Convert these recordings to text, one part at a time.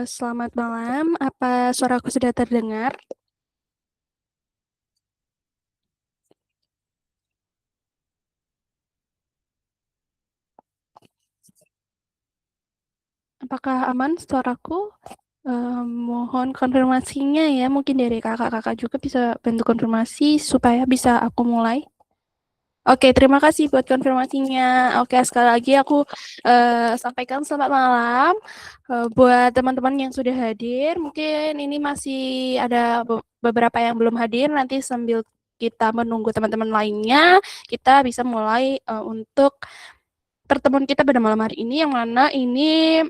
Selamat malam. Apa suaraku sudah terdengar? Apakah aman suaraku? Mohon konfirmasinya ya. Mungkin dari kakak-kakak juga bisa bantu konfirmasi supaya bisa aku mulai. Oke, terima kasih buat konfirmasinya. Oke, sekali lagi aku sampaikan selamat malam buat teman-teman yang sudah hadir. Mungkin ini masih ada beberapa yang belum hadir. Nanti sambil kita menunggu teman-teman lainnya, kita bisa mulai untuk pertemuan kita pada malam hari ini, yang mana ini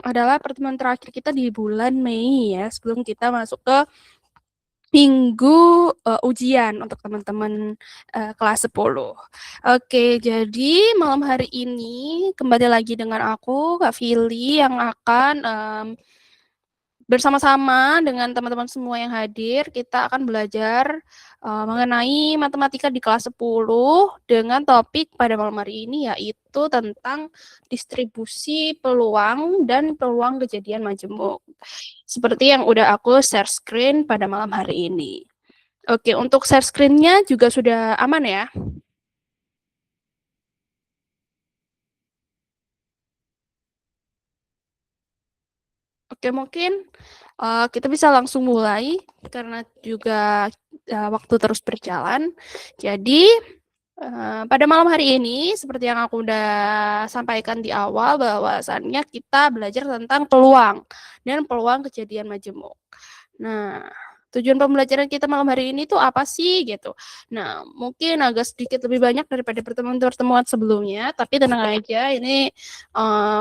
adalah pertemuan terakhir kita di bulan Mei ya, sebelum kita masuk ke minggu ujian untuk teman-teman kelas 10. Oke, jadi malam hari ini kembali lagi dengan aku, Kak Fili, yang akan bersama-sama dengan teman-teman semua yang hadir, kita akan belajar mengenai matematika di kelas 10 dengan topik pada malam hari ini, yaitu tentang distribusi peluang dan peluang kejadian majemuk. Seperti yang udah aku share screen pada malam hari ini. Oke, untuk share screen-nya juga sudah aman ya? Oke, mungkin kita bisa langsung mulai karena juga waktu terus berjalan. Jadi, pada malam hari ini, seperti yang aku udah sampaikan di awal, bahwasannya kita belajar tentang peluang dan peluang kejadian majemuk. Nah, tujuan pembelajaran kita malam hari ini tuh apa sih gitu. Nah, mungkin agak sedikit lebih banyak daripada pertemuan-pertemuan sebelumnya, tapi tenang aja, ini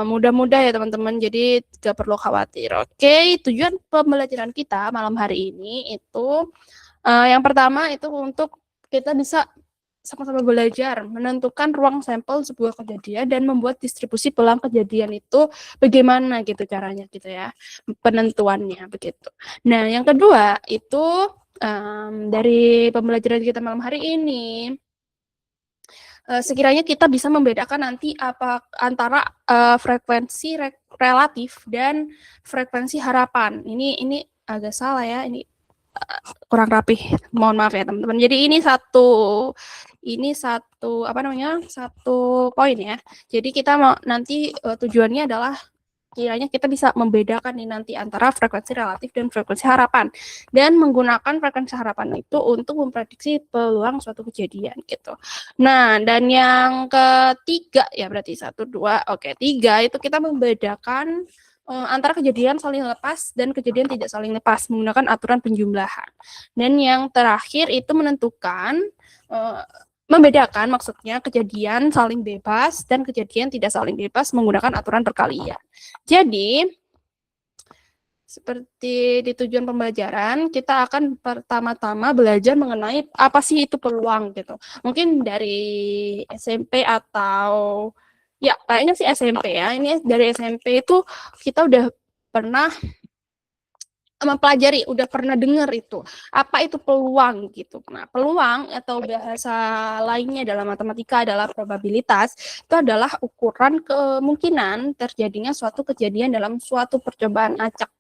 mudah-mudah ya teman-teman, jadi gak perlu khawatir. Oke, tujuan pembelajaran kita malam hari ini itu yang pertama itu untuk kita bisa sama-sama belajar menentukan ruang sampel sebuah kejadian dan membuat distribusi peluang kejadian itu bagaimana gitu caranya gitu ya, penentuannya begitu. Nah, yang kedua itu dari pembelajaran kita malam hari ini, sekiranya kita bisa membedakan nanti apa antara frekuensi relatif dan frekuensi harapan. Ini agak salah ya, ini kurang rapih. Mohon maaf ya teman-teman. Jadi ini satu apa namanya? Satu poin ya. Jadi kita mau nanti tujuannya adalah kiranya kita bisa membedakan nih nanti antara frekuensi relatif dan frekuensi harapan, dan menggunakan frekuensi harapan itu untuk memprediksi peluang suatu kejadian gitu. Nah, dan yang ketiga ya, berarti satu dua, oke, tiga itu kita membedakan antara kejadian saling lepas dan kejadian tidak saling lepas menggunakan aturan penjumlahan. Dan yang terakhir itu menentukan membedakan maksudnya kejadian saling bebas dan kejadian tidak saling bebas menggunakan aturan perkalian. Jadi, seperti di tujuan pembelajaran, kita akan pertama-tama belajar mengenai apa sih itu peluang gitu. Mungkin dari SMP atau ya kayaknya sih SMP ya. Ini dari SMP itu kita udah pernah mempelajari, udah pernah dengar itu. Apa itu peluang gitu. Nah, peluang atau bahasa lainnya dalam matematika adalah probabilitas. Itu adalah ukuran kemungkinan terjadinya suatu kejadian dalam suatu percobaan acak.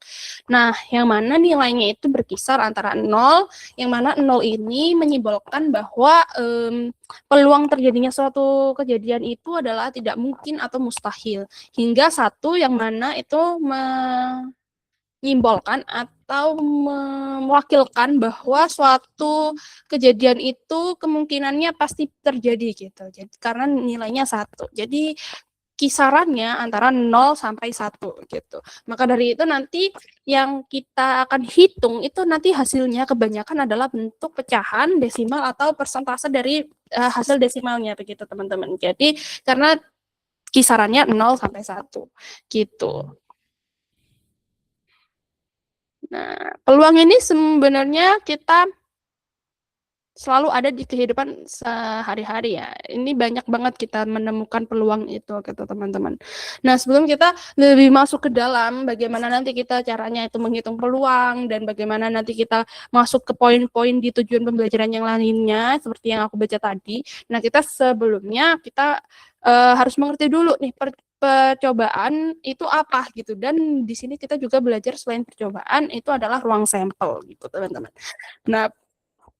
Nah, yang mana nilainya itu berkisar antara 0, yang mana 0 ini menyimbolkan bahwa peluang terjadinya suatu kejadian itu adalah tidak mungkin atau mustahil. Hingga 1 yang mana itu menyimbolkan atau mewakilkan bahwa suatu kejadian itu kemungkinannya pasti terjadi gitu. Jadi karena nilainya 1. Jadi kisarannya antara 0 sampai 1 gitu. Maka dari itu nanti yang kita akan hitung itu nanti hasilnya kebanyakan adalah bentuk pecahan, desimal atau persentase dari hasil desimalnya begitu teman-teman. Jadi karena kisarannya 0 sampai 1 gitu. Nah, peluang ini sebenarnya kita selalu ada di kehidupan sehari-hari ya. Ini banyak banget kita menemukan peluang itu gitu teman-teman. Nah, sebelum kita lebih masuk ke dalam bagaimana nanti kita caranya itu menghitung peluang dan bagaimana nanti kita masuk ke poin-poin di tujuan pembelajaran yang lainnya seperti yang aku baca tadi. Nah, kita sebelumnya kita harus mengerti dulu nih percobaan itu apa gitu, dan di sini kita juga belajar selain percobaan itu adalah ruang sampel gitu teman-teman. Nah,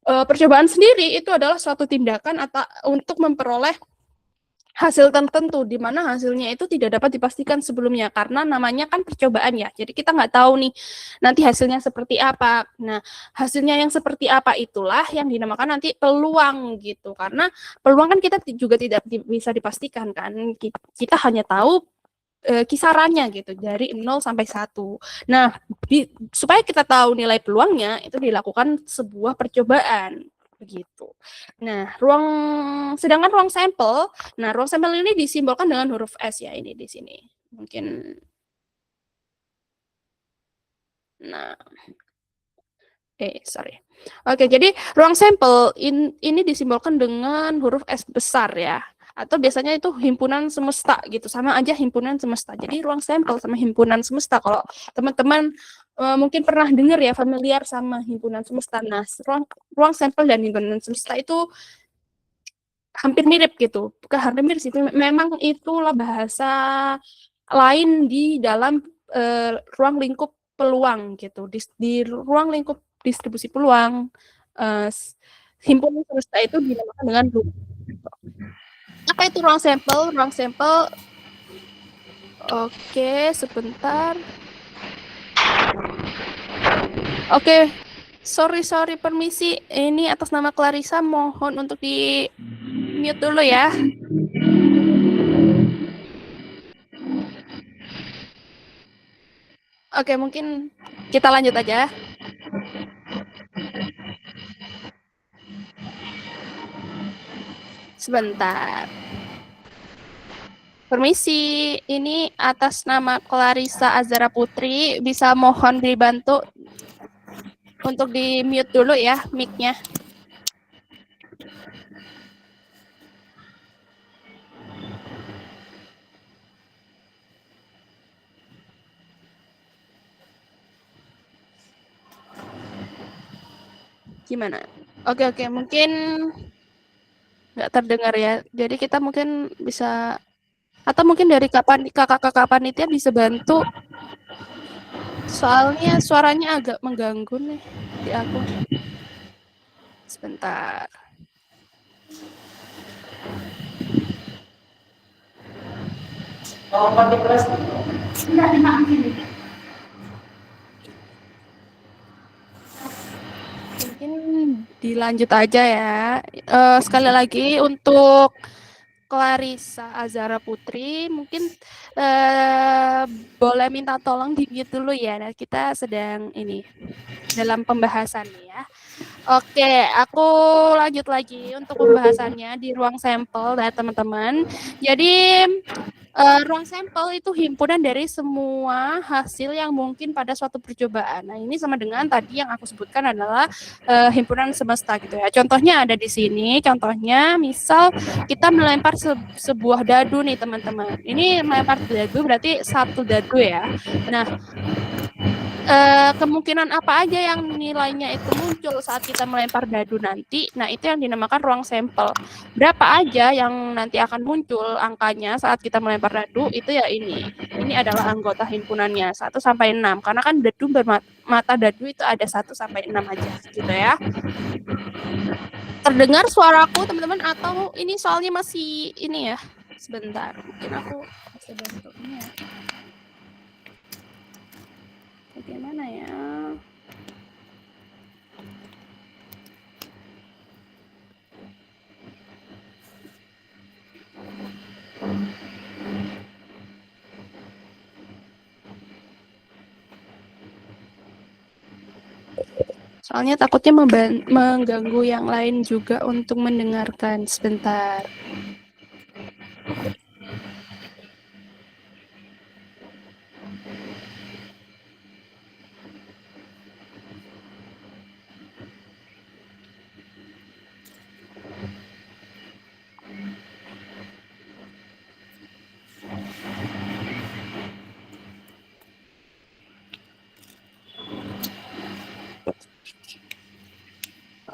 percobaan sendiri itu adalah suatu tindakan atau untuk memperoleh hasil tertentu di mana hasilnya itu tidak dapat dipastikan sebelumnya karena namanya kan percobaan ya. Jadi kita nggak tahu nih nanti hasilnya seperti apa. Nah, hasilnya yang seperti apa itulah yang dinamakan nanti peluang gitu. Karena peluang kan kita juga tidak bisa dipastikan kan. Kita hanya tahu kisarannya gitu dari 0 sampai 1. Nah, supaya kita tahu nilai peluangnya itu dilakukan sebuah percobaan begitu. Nah, sedangkan ruang sampel ini disimbolkan dengan huruf S ya ini di sini. Mungkin nah sorry. Oke, jadi ruang sampel ini disimbolkan dengan huruf S besar ya. Atau biasanya itu himpunan semesta gitu, sama aja himpunan semesta. Jadi ruang sampel sama himpunan semesta. Kalau teman-teman mungkin pernah dengar ya, familiar sama himpunan semesta. Nah, ruang sampel dan himpunan semesta itu hampir mirip gitu. Bukan hampir mirip sih, memang itulah bahasa lain di dalam ruang lingkup peluang gitu. Di ruang lingkup distribusi peluang, himpunan semesta itu dinamakan dengan ruang. Apa itu ruang sampel? Ruang sampel, oke, sebentar. Oke, sorry, permisi. Ini atas nama Clarissa, mohon untuk di mute dulu ya. Oke, mungkin kita lanjut aja. Sebentar. Permisi, ini atas nama Clarissa Azara Putri, bisa mohon dibantu untuk di mute dulu ya mic-nya. Gimana? Oke, mungkin nggak terdengar ya. Jadi kita mungkin bisa, atau mungkin dari kakak-kakak panitia bisa bantu. Soalnya suaranya agak mengganggu nih di aku. Sebentar. Mungkin dilanjut aja ya. Sekali lagi untuk Clarissa Azara Putri, mungkin boleh minta tolong di mute dulu ya. Nah, kita sedang ini dalam pembahasan ya. Oke, aku lanjut lagi untuk pembahasannya di ruang sampel ya teman-teman. Jadi ruang sampel itu himpunan dari semua hasil yang mungkin pada suatu percobaan. Nah, ini sama dengan tadi yang aku sebutkan adalah himpunan semesta gitu ya. Contohnya ada di sini. Contohnya, misal kita melempar sebuah dadu nih teman-teman. Ini melempar dadu berarti satu dadu ya. Nah, kemungkinan apa aja yang nilainya itu muncul saat kita melempar dadu nanti. Nah, itu yang dinamakan ruang sampel. Berapa aja yang nanti akan muncul angkanya saat kita melempar dadu, itu ya ini. Ini adalah anggota himpunannya 1 sampai 6. Karena kan dadu mata dadu itu ada 1 sampai 6 aja gitu ya. Terdengar suaraku teman-teman atau ini soalnya masih ini ya? Sebentar, mungkin aku bisa bantu ini ya. Bagaimana ya? Soalnya takutnya mengganggu yang lain juga untuk mendengarkan. Sebentar.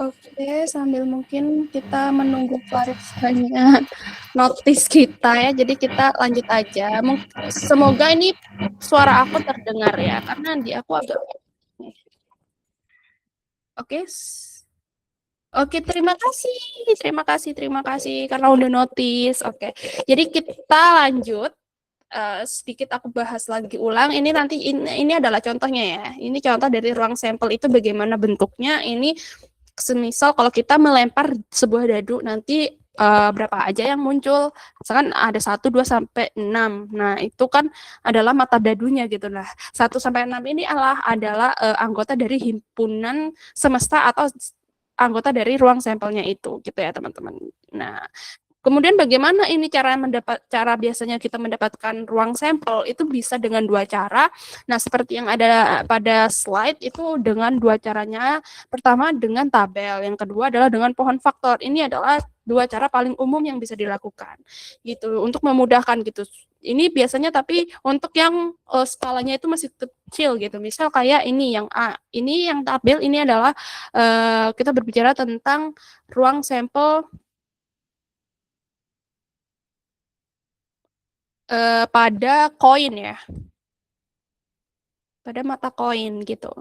Oke, sambil mungkin kita menunggu klarifikasinya notice kita ya. Jadi kita lanjut aja. Semoga ini suara aku terdengar ya, karena di aku agak. Oke. Oke, terima kasih karena udah notice. Oke, jadi kita lanjut. Sedikit aku bahas lagi ulang. Ini nanti ini adalah contohnya ya. Ini contoh dari ruang sampel itu bagaimana bentuknya. Ini semisal kalau kita melempar sebuah dadu nanti berapa aja yang muncul. Misalkan ada 1, 2 sampai 6. Nah, itu kan adalah mata dadunya gitu. Nah, 1 sampai 6 ini adalah anggota dari himpunan semesta atau anggota dari ruang sampelnya itu gitu ya, teman-teman. Nah, kemudian bagaimana ini cara biasanya kita mendapatkan ruang sampel itu bisa dengan 2 cara. Nah, seperti yang ada pada slide itu dengan 2 caranya. Pertama dengan tabel, yang kedua adalah dengan pohon faktor. Ini adalah 2 cara paling umum yang bisa dilakukan. Gitu, untuk memudahkan gitu. Ini biasanya tapi untuk yang skalanya itu masih kecil gitu. Misal kayak ini yang A. Ini yang tabel ini adalah kita berbicara tentang ruang sampel pada koin ya, pada mata koin gitu.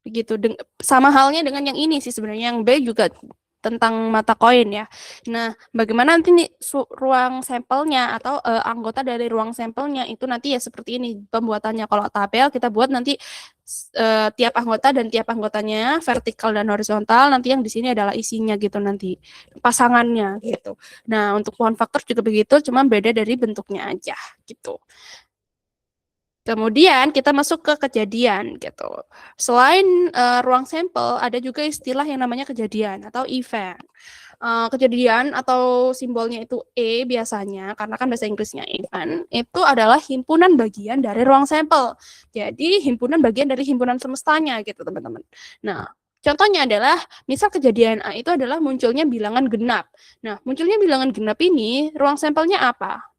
Begitu. Sama halnya dengan yang ini sih sebenarnya, yang B juga tentang mata koin ya. Nah, bagaimana nanti nih ruang sampelnya atau anggota dari ruang sampelnya itu nanti ya seperti ini pembuatannya. Kalau tabel kita buat nanti tiap anggota dan tiap anggotanya vertikal dan horizontal, nanti yang di sini adalah isinya gitu nanti pasangannya gitu. Nah, untuk pohon faktor juga begitu, cuma beda dari bentuknya aja gitu. Kemudian kita masuk ke kejadian gitu. Selain ruang sampel, ada juga istilah yang namanya kejadian atau event. Kejadian atau simbolnya itu E biasanya, karena kan bahasa Inggrisnya event, itu adalah himpunan bagian dari ruang sampel. Jadi himpunan bagian dari himpunan semestanya gitu teman-teman. Nah, contohnya adalah, misal kejadian A itu adalah munculnya bilangan genap. Nah, munculnya bilangan genap ini, ruang sampelnya apa?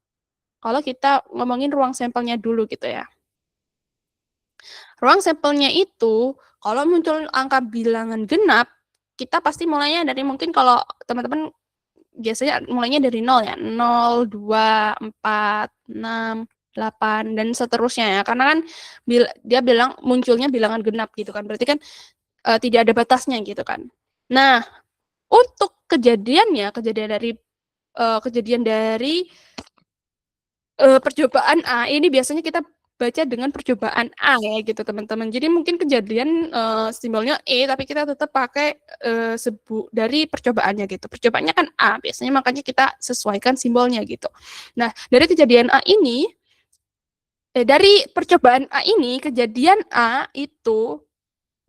Kalau kita ngomongin ruang sampelnya dulu gitu ya. Ruang sampelnya itu, kalau muncul angka bilangan genap, kita pasti mulainya dari mungkin kalau teman-teman biasanya mulainya dari 0 ya. 0, 2, 4, 6, 8, dan seterusnya ya. Karena kan dia bilang munculnya bilangan genap gitu kan. Berarti kan tidak ada batasnya gitu kan. Nah, untuk kejadian dari percobaan A ini biasanya kita baca dengan percobaan A ya gitu teman-teman. Jadi mungkin kejadian simbolnya E tapi kita tetap pakai dari percobaannya gitu. Percobaannya kan A biasanya, makanya kita sesuaikan simbolnya gitu. Nah, dari kejadian A ini dari percobaan A ini kejadian A itu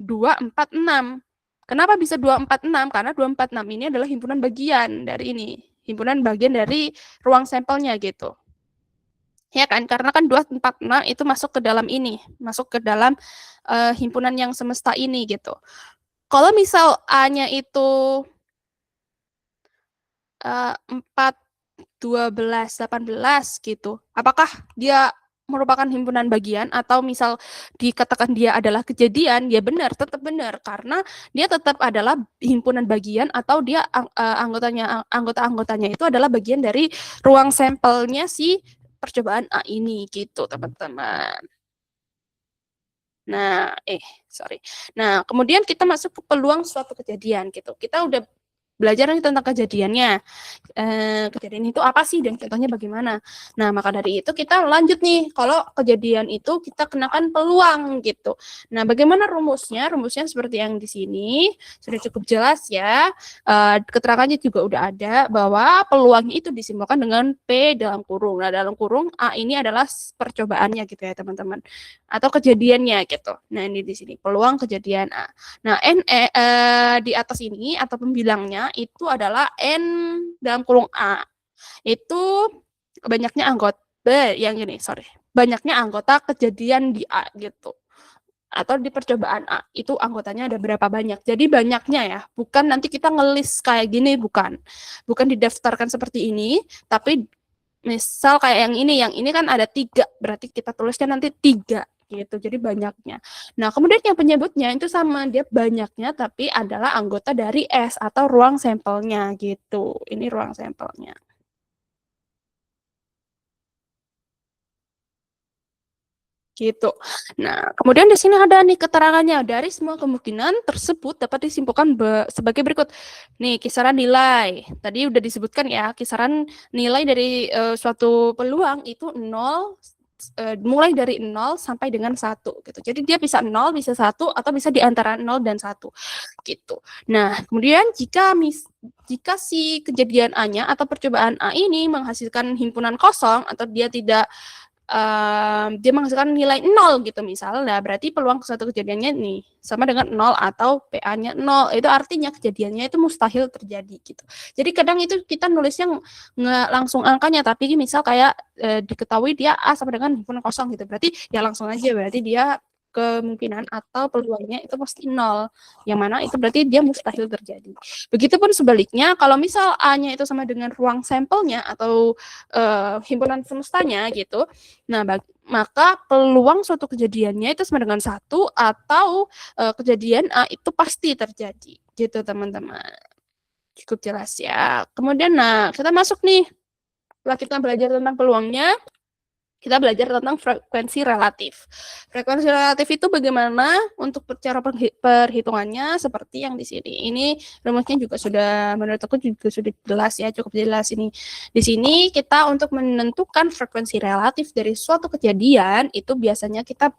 246. Kenapa bisa 246? Karena 246 ini adalah himpunan bagian dari ini. Himpunan bagian dari ruang sampelnya gitu. Ya kan, karena kan 246 itu masuk ke dalam ini, masuk ke dalam himpunan yang semesta ini gitu. Kalau misal A-nya itu 4, 12, 18 gitu, apakah dia merupakan himpunan bagian atau misal dikatakan dia adalah kejadian? Ya benar, tetap benar, karena dia tetap adalah himpunan bagian atau dia anggota-anggotanya itu adalah bagian dari ruang sampelnya si percobaan A ini gitu teman-teman. Nah, sorry. Nah, kemudian kita masuk ke peluang suatu kejadian gitu. Kita udah belajar tentang kejadiannya. Kejadian itu apa sih dan contohnya bagaimana. Nah, maka dari itu kita lanjut nih. Kalau kejadian itu kita kenakan peluang gitu. Nah, bagaimana rumusnya? Rumusnya seperti yang di sini. Sudah cukup jelas ya. Keterangannya juga udah ada bahwa peluang itu disimbolkan dengan P dalam kurung. Nah, dalam kurung A ini adalah percobaannya gitu ya, teman-teman. Atau kejadiannya gitu. Nah, ini di sini peluang kejadian A. Nah, di atas ini atau pembilangnya itu adalah N dalam kurung A. Itu banyaknya anggota banyaknya anggota kejadian di A gitu. Atau di percobaan A, itu anggotanya ada berapa banyak. Jadi banyaknya ya, bukan nanti kita ngelis kayak gini, bukan. Bukan didaftarkan seperti ini, tapi misal kayak yang ini kan ada 3, berarti kita tuliskan nanti 3 gitu. Jadi banyaknya. Nah, kemudian yang penyebutnya itu sama, dia banyaknya tapi adalah anggota dari S atau ruang sampelnya gitu. Ini ruang sampelnya. Gitu. Nah, kemudian di sini ada nih keterangannya. Dari semua kemungkinan tersebut dapat disimpulkan sebagai berikut. Nih, kisaran nilai. Tadi udah disebutkan ya, kisaran nilai dari suatu peluang itu 0, mulai dari 0 sampai dengan 1 gitu. Jadi dia bisa 0, bisa 1 atau bisa di antara 0 dan 1 gitu. Nah, kemudian jika si kejadian A-nya atau percobaan A ini menghasilkan himpunan kosong atau dia menghasilkan nilai 0 gitu misalnya, berarti peluang suatu kejadiannya nih sama dengan 0 atau PA-nya 0. Itu artinya kejadiannya itu mustahil terjadi gitu. Jadi kadang itu kita nulisnya nggak langsung angkanya, tapi misal kayak diketahui dia A sama dengan himpunan kosong gitu. Berarti ya langsung aja, berarti dia kemungkinan atau peluangnya itu pasti 0. Yang mana itu berarti dia mustahil terjadi. Begitupun sebaliknya, kalau misal A-nya itu sama dengan ruang sampelnya atau himpunan semestanya gitu, nah, maka peluang suatu kejadiannya itu sama dengan 1 atau kejadian A itu pasti terjadi. Gitu, teman-teman. Cukup jelas ya. Kemudian, nah, kita masuk nih. Setelah kita belajar tentang peluangnya, kita belajar tentang frekuensi relatif. Frekuensi relatif itu bagaimana untuk cara perhitungannya seperti yang di sini. Ini rumusnya juga sudah, menurut aku juga sudah jelas ya, cukup jelas ini. Di sini kita untuk menentukan frekuensi relatif dari suatu kejadian itu biasanya kita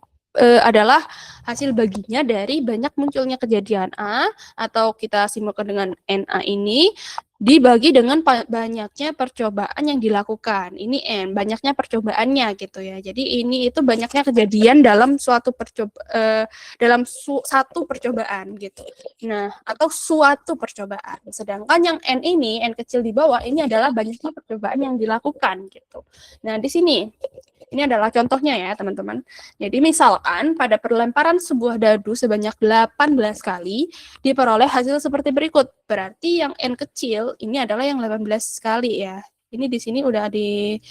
adalah hasil baginya dari banyak munculnya kejadian A atau kita simulkan dengan NA ini dibagi dengan banyaknya percobaan yang dilakukan. Ini N, banyaknya percobaannya gitu ya. Jadi ini itu banyaknya kejadian dalam dalam satu percobaan gitu. Nah, atau suatu percobaan. Sedangkan yang N ini, N kecil di bawah, ini adalah banyaknya percobaan yang dilakukan gitu. Nah, di sini ini adalah contohnya ya, teman-teman. Jadi misalkan pada perlemparan sebuah dadu sebanyak 18 kali diperoleh hasil seperti berikut. Berarti yang N kecil ini adalah yang 18 kali ya. Ini di sini udah di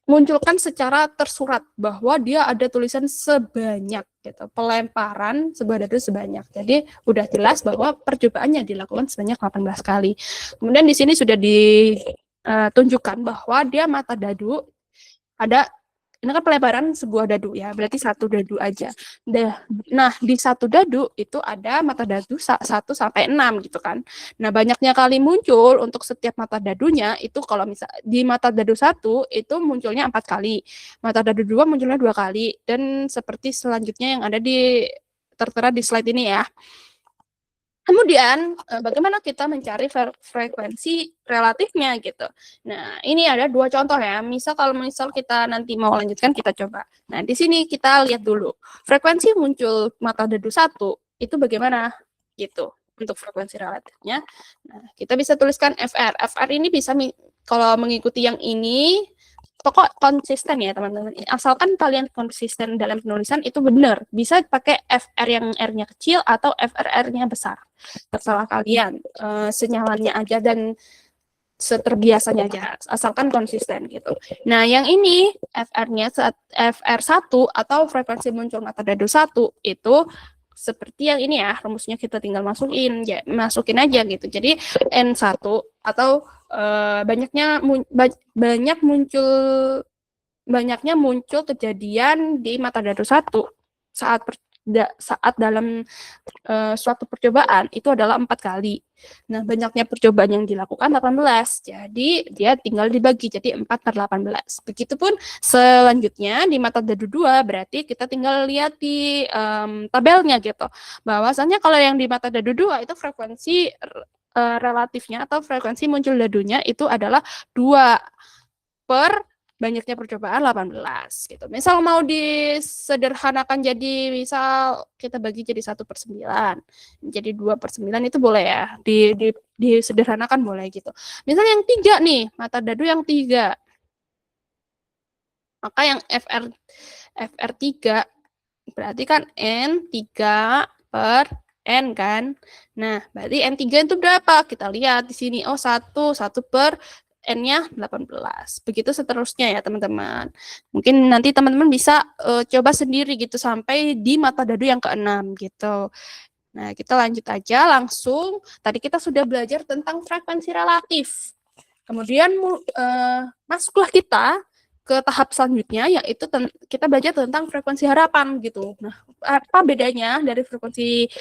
munculkan secara tersurat bahwa dia ada tulisan sebanyak gitu, pelemparan sebuah dadu sebanyak. Jadi udah jelas bahwa percobaannya dilakukan sebanyak 18 kali. Kemudian di sini sudah ditunjukkan bahwa dia mata dadu ada, ini kan pelebaran sebuah dadu ya, berarti satu dadu aja. Nah, di satu dadu itu ada mata dadu 1 sampai 6 gitu kan. Nah, banyaknya kali muncul untuk setiap mata dadunya itu kalau misal di mata dadu 1 itu munculnya 4 kali. Mata dadu 2 munculnya 2 kali dan seperti selanjutnya yang ada tertera di slide ini ya. Kemudian, bagaimana kita mencari frekuensi relatifnya gitu. Nah, ini ada 2 contoh ya. Kalau misal kita nanti mau lanjutkan, kita coba. Nah, di sini kita lihat dulu. Frekuensi muncul mata dadu 1 itu bagaimana gitu untuk frekuensi relatifnya. Nah, kita bisa tuliskan FR. FR ini bisa kalau mengikuti yang ini pokok konsisten ya teman-teman. Asalkan kalian konsisten dalam penulisan itu benar. Bisa pakai FR yang R-nya kecil atau FRR-nya besar. Terserah kalian. Senyalannya aja dan seterbiasanya aja. Asalkan konsisten gitu. Nah, yang ini FR-nya FR1 atau frekuensi muncul mata dadu 1 itu seperti yang ini ya, rumusnya kita tinggal masukin aja gitu. Jadi N1 atau banyaknya muncul kejadian di mata dadu 1 saat dalam suatu percobaan itu adalah 4 kali. Nah, banyaknya percobaan yang dilakukan 18. Jadi, dia tinggal dibagi jadi 4 per 18. Begitupun selanjutnya di mata dadu 2 berarti kita tinggal lihat di tabelnya gitu. Bahwasannya kalau yang di mata dadu 2 itu frekuensi relatifnya atau frekuensi muncul dadunya itu adalah 2 per banyaknya percobaan 18 gitu. Misal mau disederhanakan jadi misal kita bagi jadi 1/9. Jadi 2/9 itu boleh ya. Disederhanakan boleh gitu. Misal yang 3 nih, mata dadu yang 3. Maka yang FR3 berarti kan N3 per N kan. Nah, berarti N3 itu berapa? Kita lihat di sini. Oh, 1 per N-nya 18. Begitu seterusnya ya teman-teman. Mungkin nanti teman-teman bisa coba sendiri gitu sampai di mata dadu yang ke-6 gitu. Nah, kita lanjut aja langsung. Tadi kita sudah belajar tentang frekuensi relatif. Kemudian masuklah kita ke tahap selanjutnya, yaitu kita belajar tentang frekuensi harapan gitu. Nah, apa bedanya dari frekuensi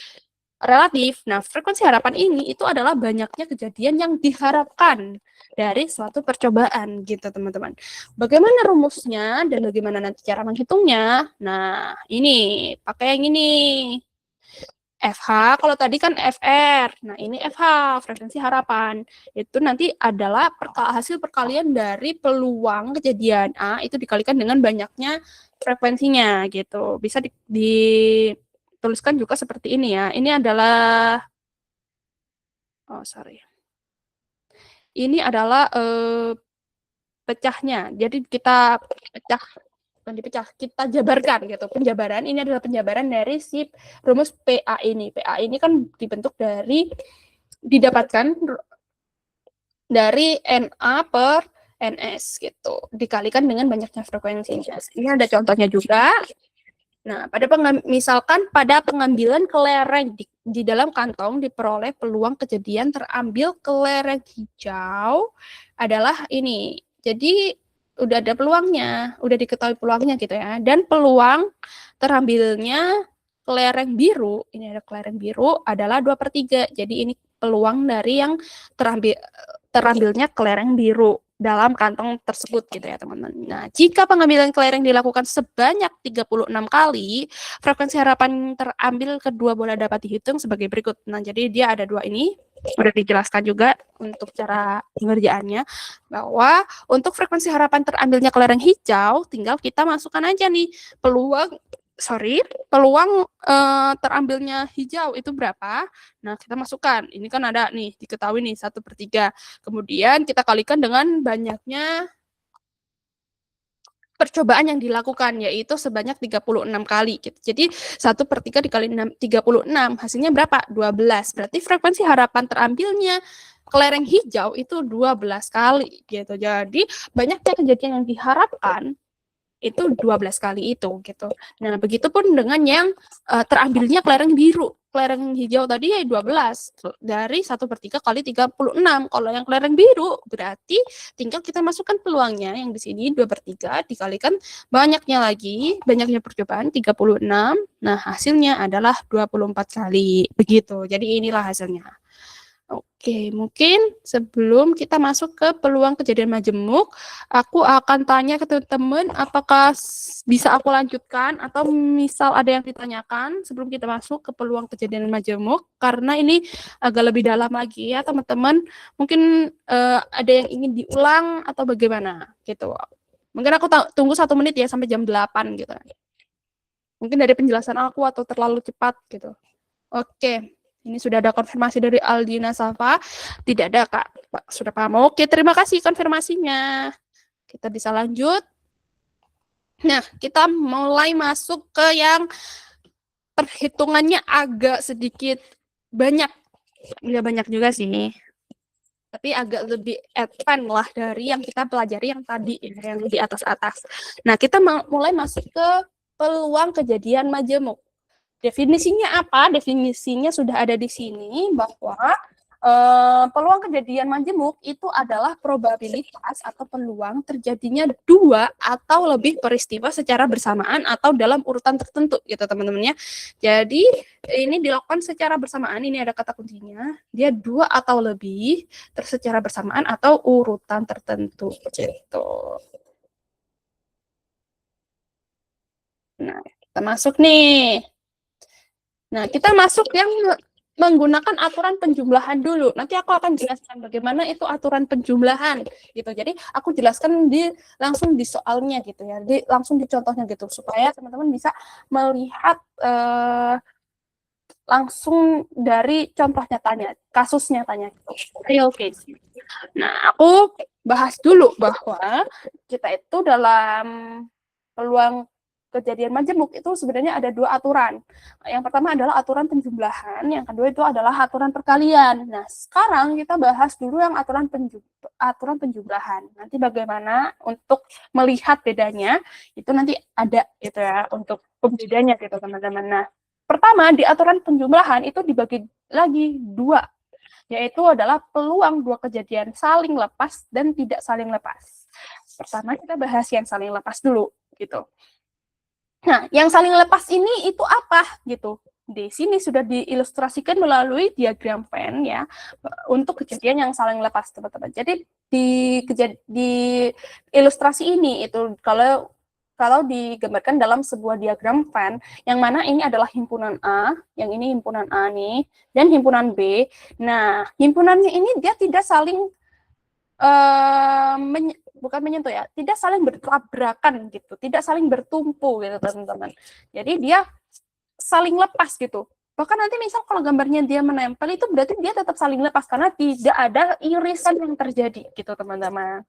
relatif? Nah, frekuensi harapan ini itu adalah banyaknya kejadian yang diharapkan dari suatu percobaan gitu, teman-teman. Bagaimana rumusnya dan bagaimana nanti cara menghitungnya? Nah, ini pakai yang ini. FH, kalau tadi kan FR. Nah, ini FH, frekuensi harapan. Itu nanti adalah hasil perkalian dari peluang kejadian A itu dikalikan dengan banyaknya frekuensinya gitu. Bisa dituliskan juga seperti ini ya. Ini adalah Ini adalah pecahnya. Jadi kita pecah, bukan dipecah, kita jabarkan gitu. Penjabaran ini adalah penjabaran dari si rumus PA ini. PA ini kan didapatkan dari NA per NS gitu. Dikalikan dengan banyaknya frekuensinya. Ini ada contohnya juga. Nah, misalkan pada pengambilan kelereng di dalam kantong diperoleh peluang kejadian terambil kelereng hijau adalah ini. Jadi udah ada peluangnya, udah diketahui peluangnya gitu ya. Dan peluang terambilnya kelereng biru, ini ada kelereng biru adalah 2/3. Jadi ini peluang dari yang terambilnya kelereng biru dalam kantong tersebut gitu ya teman-teman. Nah, jika pengambilan kelereng dilakukan sebanyak 36 kali, frekuensi harapan terambil kedua bola dapat dihitung sebagai berikut. Nah, jadi dia ada dua ini, udah dijelaskan juga untuk cara pengerjaannya, bahwa untuk frekuensi harapan terambilnya kelereng hijau, tinggal kita masukkan aja nih peluang terambilnya hijau itu berapa. Nah, kita masukkan. Ini kan ada nih, diketahui nih 1/3. Kemudian kita kalikan dengan banyaknya percobaan yang dilakukan, yaitu sebanyak 36 kali. Gitu. Jadi 1/3 dikali 36, hasilnya berapa? 12. Berarti frekuensi harapan terambilnya kelereng hijau itu 12 kali. Gitu. Jadi banyaknya kejadian yang diharapkan itu 12 kali itu gitu. Nah, begitupun dengan yang terambilnya kelereng biru. Kelereng hijau tadi ya 12 dari 1/3 kali 36. Kalau yang kelereng biru berarti tinggal kita masukkan peluangnya yang di sini 2/3 dikalikan banyaknya lagi, banyaknya percobaan 36. Nah, hasilnya adalah 24 kali. Begitu. Jadi inilah hasilnya. Oke, mungkin sebelum kita masuk ke peluang kejadian majemuk, aku akan tanya ke teman-teman apakah bisa aku lanjutkan atau misal ada yang ditanyakan sebelum kita masuk ke peluang kejadian majemuk, karena ini agak lebih dalam lagi ya teman-teman. Mungkin ada yang ingin diulang atau bagaimana gitu. Mungkin aku tunggu 1 menit ya sampai jam 8 gitu. Mungkin dari penjelasan aku atau terlalu cepat gitu. Oke. Ini sudah ada konfirmasi dari Aldina Safa. Tidak ada, Kak. Pak, sudah paham. Oke, terima kasih konfirmasinya. Kita bisa lanjut. Nah, kita mulai masuk ke yang perhitungannya agak sedikit banyak. Nggak banyak juga sih. Tapi agak lebih advance lah dari yang kita pelajari yang tadi, yang di atas-atas. Nah, kita mulai masuk ke peluang kejadian majemuk. Definisinya apa? Definisinya sudah ada di sini bahwa peluang kejadian majemuk itu adalah probabilitas atau peluang terjadinya 2 atau lebih peristiwa secara bersamaan atau dalam urutan tertentu gitu teman-teman ya. Jadi ini dilakukan secara bersamaan, ini ada kata kuncinya. Dia 2 atau lebih secara bersamaan atau urutan tertentu gitu. Nah, kita masuk nih. Nah, kita masuk yang menggunakan aturan penjumlahan dulu. Nanti aku akan jelaskan bagaimana itu aturan penjumlahan gitu. Jadi aku jelaskan langsung di soalnya gitu ya. Langsung di contohnya gitu supaya teman-teman bisa melihat langsung dari contoh nyatanya, kasus nyatanya gitu. Real case. Nah, aku bahas dulu bahwa kita itu dalam peluang kejadian majemuk itu sebenarnya ada 2 aturan. Yang pertama adalah aturan penjumlahan, yang kedua itu adalah aturan perkalian. Nah, sekarang kita bahas dulu yang aturan penjumlahan. Nanti bagaimana untuk melihat bedanya, itu nanti ada gitu ya untuk pembedanya gitu teman-teman. Nah, pertama di aturan penjumlahan itu dibagi lagi 2, yaitu adalah peluang 2 kejadian saling lepas dan tidak saling lepas. Pertama kita bahas yang saling lepas dulu gitu. Nah, yang saling lepas ini itu apa gitu? Di sini sudah diilustrasikan melalui diagram Venn ya untuk kejadian yang saling lepas teman-teman. Jadi di ilustrasi ini itu kalau digambarkan dalam sebuah diagram Venn, yang mana ini adalah himpunan A, yang ini himpunan A nih, dan himpunan B. Nah, himpunannya ini dia tidak saling bukan menyentuh ya, tidak saling bertabrakan gitu, tidak saling bertumpu gitu teman-teman. Jadi dia saling lepas gitu. Bahkan nanti misal kalau gambarnya dia menempel itu berarti dia tetap saling lepas karena tidak ada irisan yang terjadi gitu teman-teman.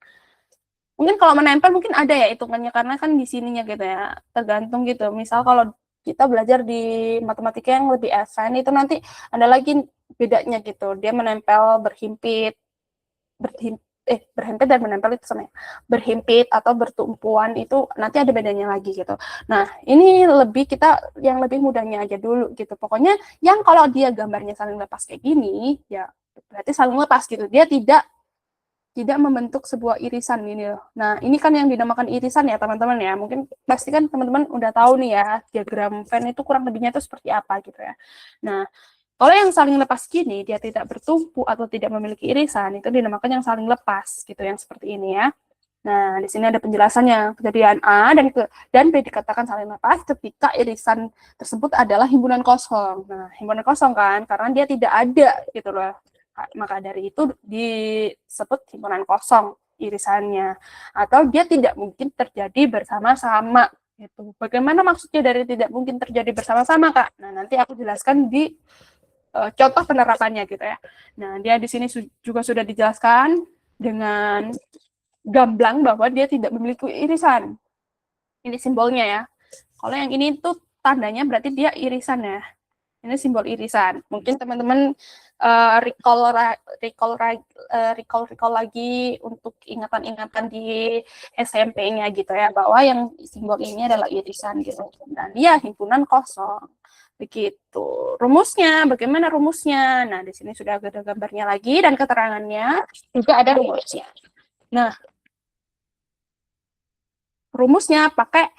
Mungkin kalau menempel mungkin ada ya hitungannya karena kan di sininya gitu ya, tergantung gitu. Misal kalau kita belajar di matematika yang lebih advance itu nanti ada lagi bedanya gitu. Dia menempel berhimpit berhimpit dan menempel itu sama ya. Berhimpit atau bertumpuan itu nanti ada bedanya lagi gitu. Nah, ini kita yang lebih mudahnya aja dulu gitu. Pokoknya yang kalau dia gambarnya saling lepas kayak gini, ya berarti saling lepas gitu. Dia tidak membentuk sebuah irisan ini loh. Nah, ini kan yang dinamakan irisan ya teman-teman ya. Mungkin pasti kan teman-teman udah tahu nih ya, diagram Venn itu kurang lebihnya itu seperti apa gitu ya. Nah, kalau yang saling lepas gini, dia tidak bertumpu atau tidak memiliki irisan, itu dinamakan yang saling lepas, gitu, yang seperti ini ya. Nah, di sini ada penjelasannya. Kejadian A dan B dikatakan saling lepas ketika irisan tersebut adalah himpunan kosong. Nah, himpunan kosong kan, karena dia tidak ada, gitu loh. Maka dari itu disebut himpunan kosong irisannya. Atau dia tidak mungkin terjadi bersama-sama, gitu. Bagaimana maksudnya dari tidak mungkin terjadi bersama-sama, Kak? Nah, nanti aku jelaskan di contoh penerapannya gitu ya. Nah, dia di sini juga sudah dijelaskan dengan gamblang bahwa dia tidak memiliki irisan. Ini simbolnya ya. Kalau yang ini tuh tandanya berarti dia irisan ya. Ini simbol irisan. Mungkin teman-teman recall lagi untuk ingatan-ingatan di SMP-nya gitu ya, bahwa yang simbol ini adalah irisan gitu. Dan dia himpunan kosong. Begitu. Rumusnya, bagaimana rumusnya? Nah, di sini sudah ada gambarnya lagi dan keterangannya juga ada rumusnya. Nah, rumusnya pakai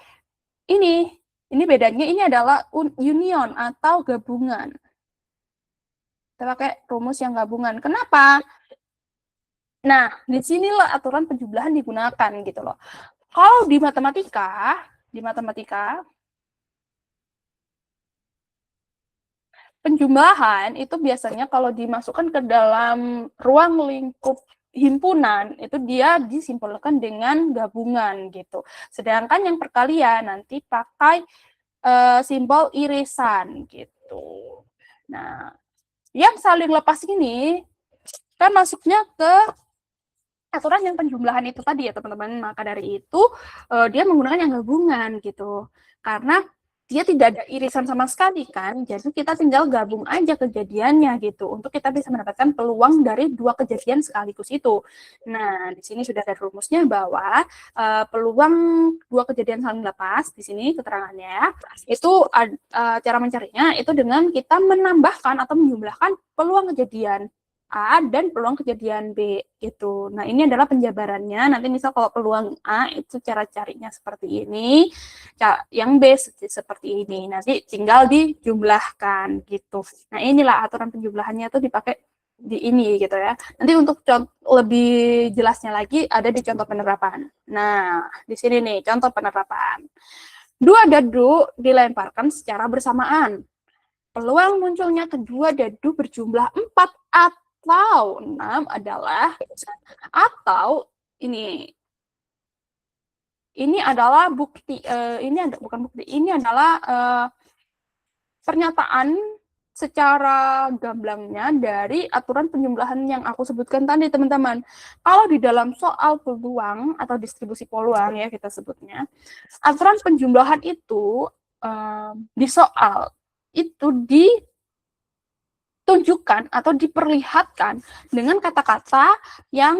ini. Ini bedanya, ini adalah union atau gabungan. Kita pakai rumus yang gabungan. Kenapa? Nah, di sinilah aturan penjumlahan digunakan gitu loh. Kalau di matematika penjumlahan itu biasanya kalau dimasukkan ke dalam ruang lingkup himpunan itu dia disimpulkan dengan gabungan gitu. Sedangkan yang perkalian nanti pakai simbol irisan gitu. Nah, yang saling lepas ini kan masuknya ke aturan yang penjumlahan itu tadi ya teman-teman. Maka dari itu dia menggunakan yang gabungan gitu. Karena dia tidak ada irisan sama sekali kan, jadi kita tinggal gabung aja kejadiannya gitu untuk kita bisa mendapatkan peluang dari 2 kejadian sekaligus itu. Nah, di sini sudah ada rumusnya bahwa peluang 2 kejadian saling lepas di sini keterangannya itu cara mencarinya itu dengan kita menambahkan atau menjumlahkan peluang kejadian A dan peluang kejadian B gitu. Nah, ini adalah penjabarannya. Nanti misal kalau peluang A itu cara carinya seperti ini, yang B seperti ini. Nanti tinggal dijumlahkan gitu. Nah, inilah aturan penjumlahannya itu dipakai di ini gitu ya. Nanti untuk lebih jelasnya lagi ada di contoh penerapan. Nah, di sini nih contoh penerapan. 2 dadu dilemparkan secara bersamaan. Peluang munculnya kedua dadu berjumlah 4 atau 6 adalah atau ini adalah bukti ini bukan bukti, ini adalah pernyataan secara gamblangnya dari aturan penjumlahan yang aku sebutkan tadi, teman-teman. Kalau di dalam soal peluang atau distribusi peluang ya kita sebutnya, aturan penjumlahan itu di soal itu ditunjukkan atau diperlihatkan dengan kata-kata yang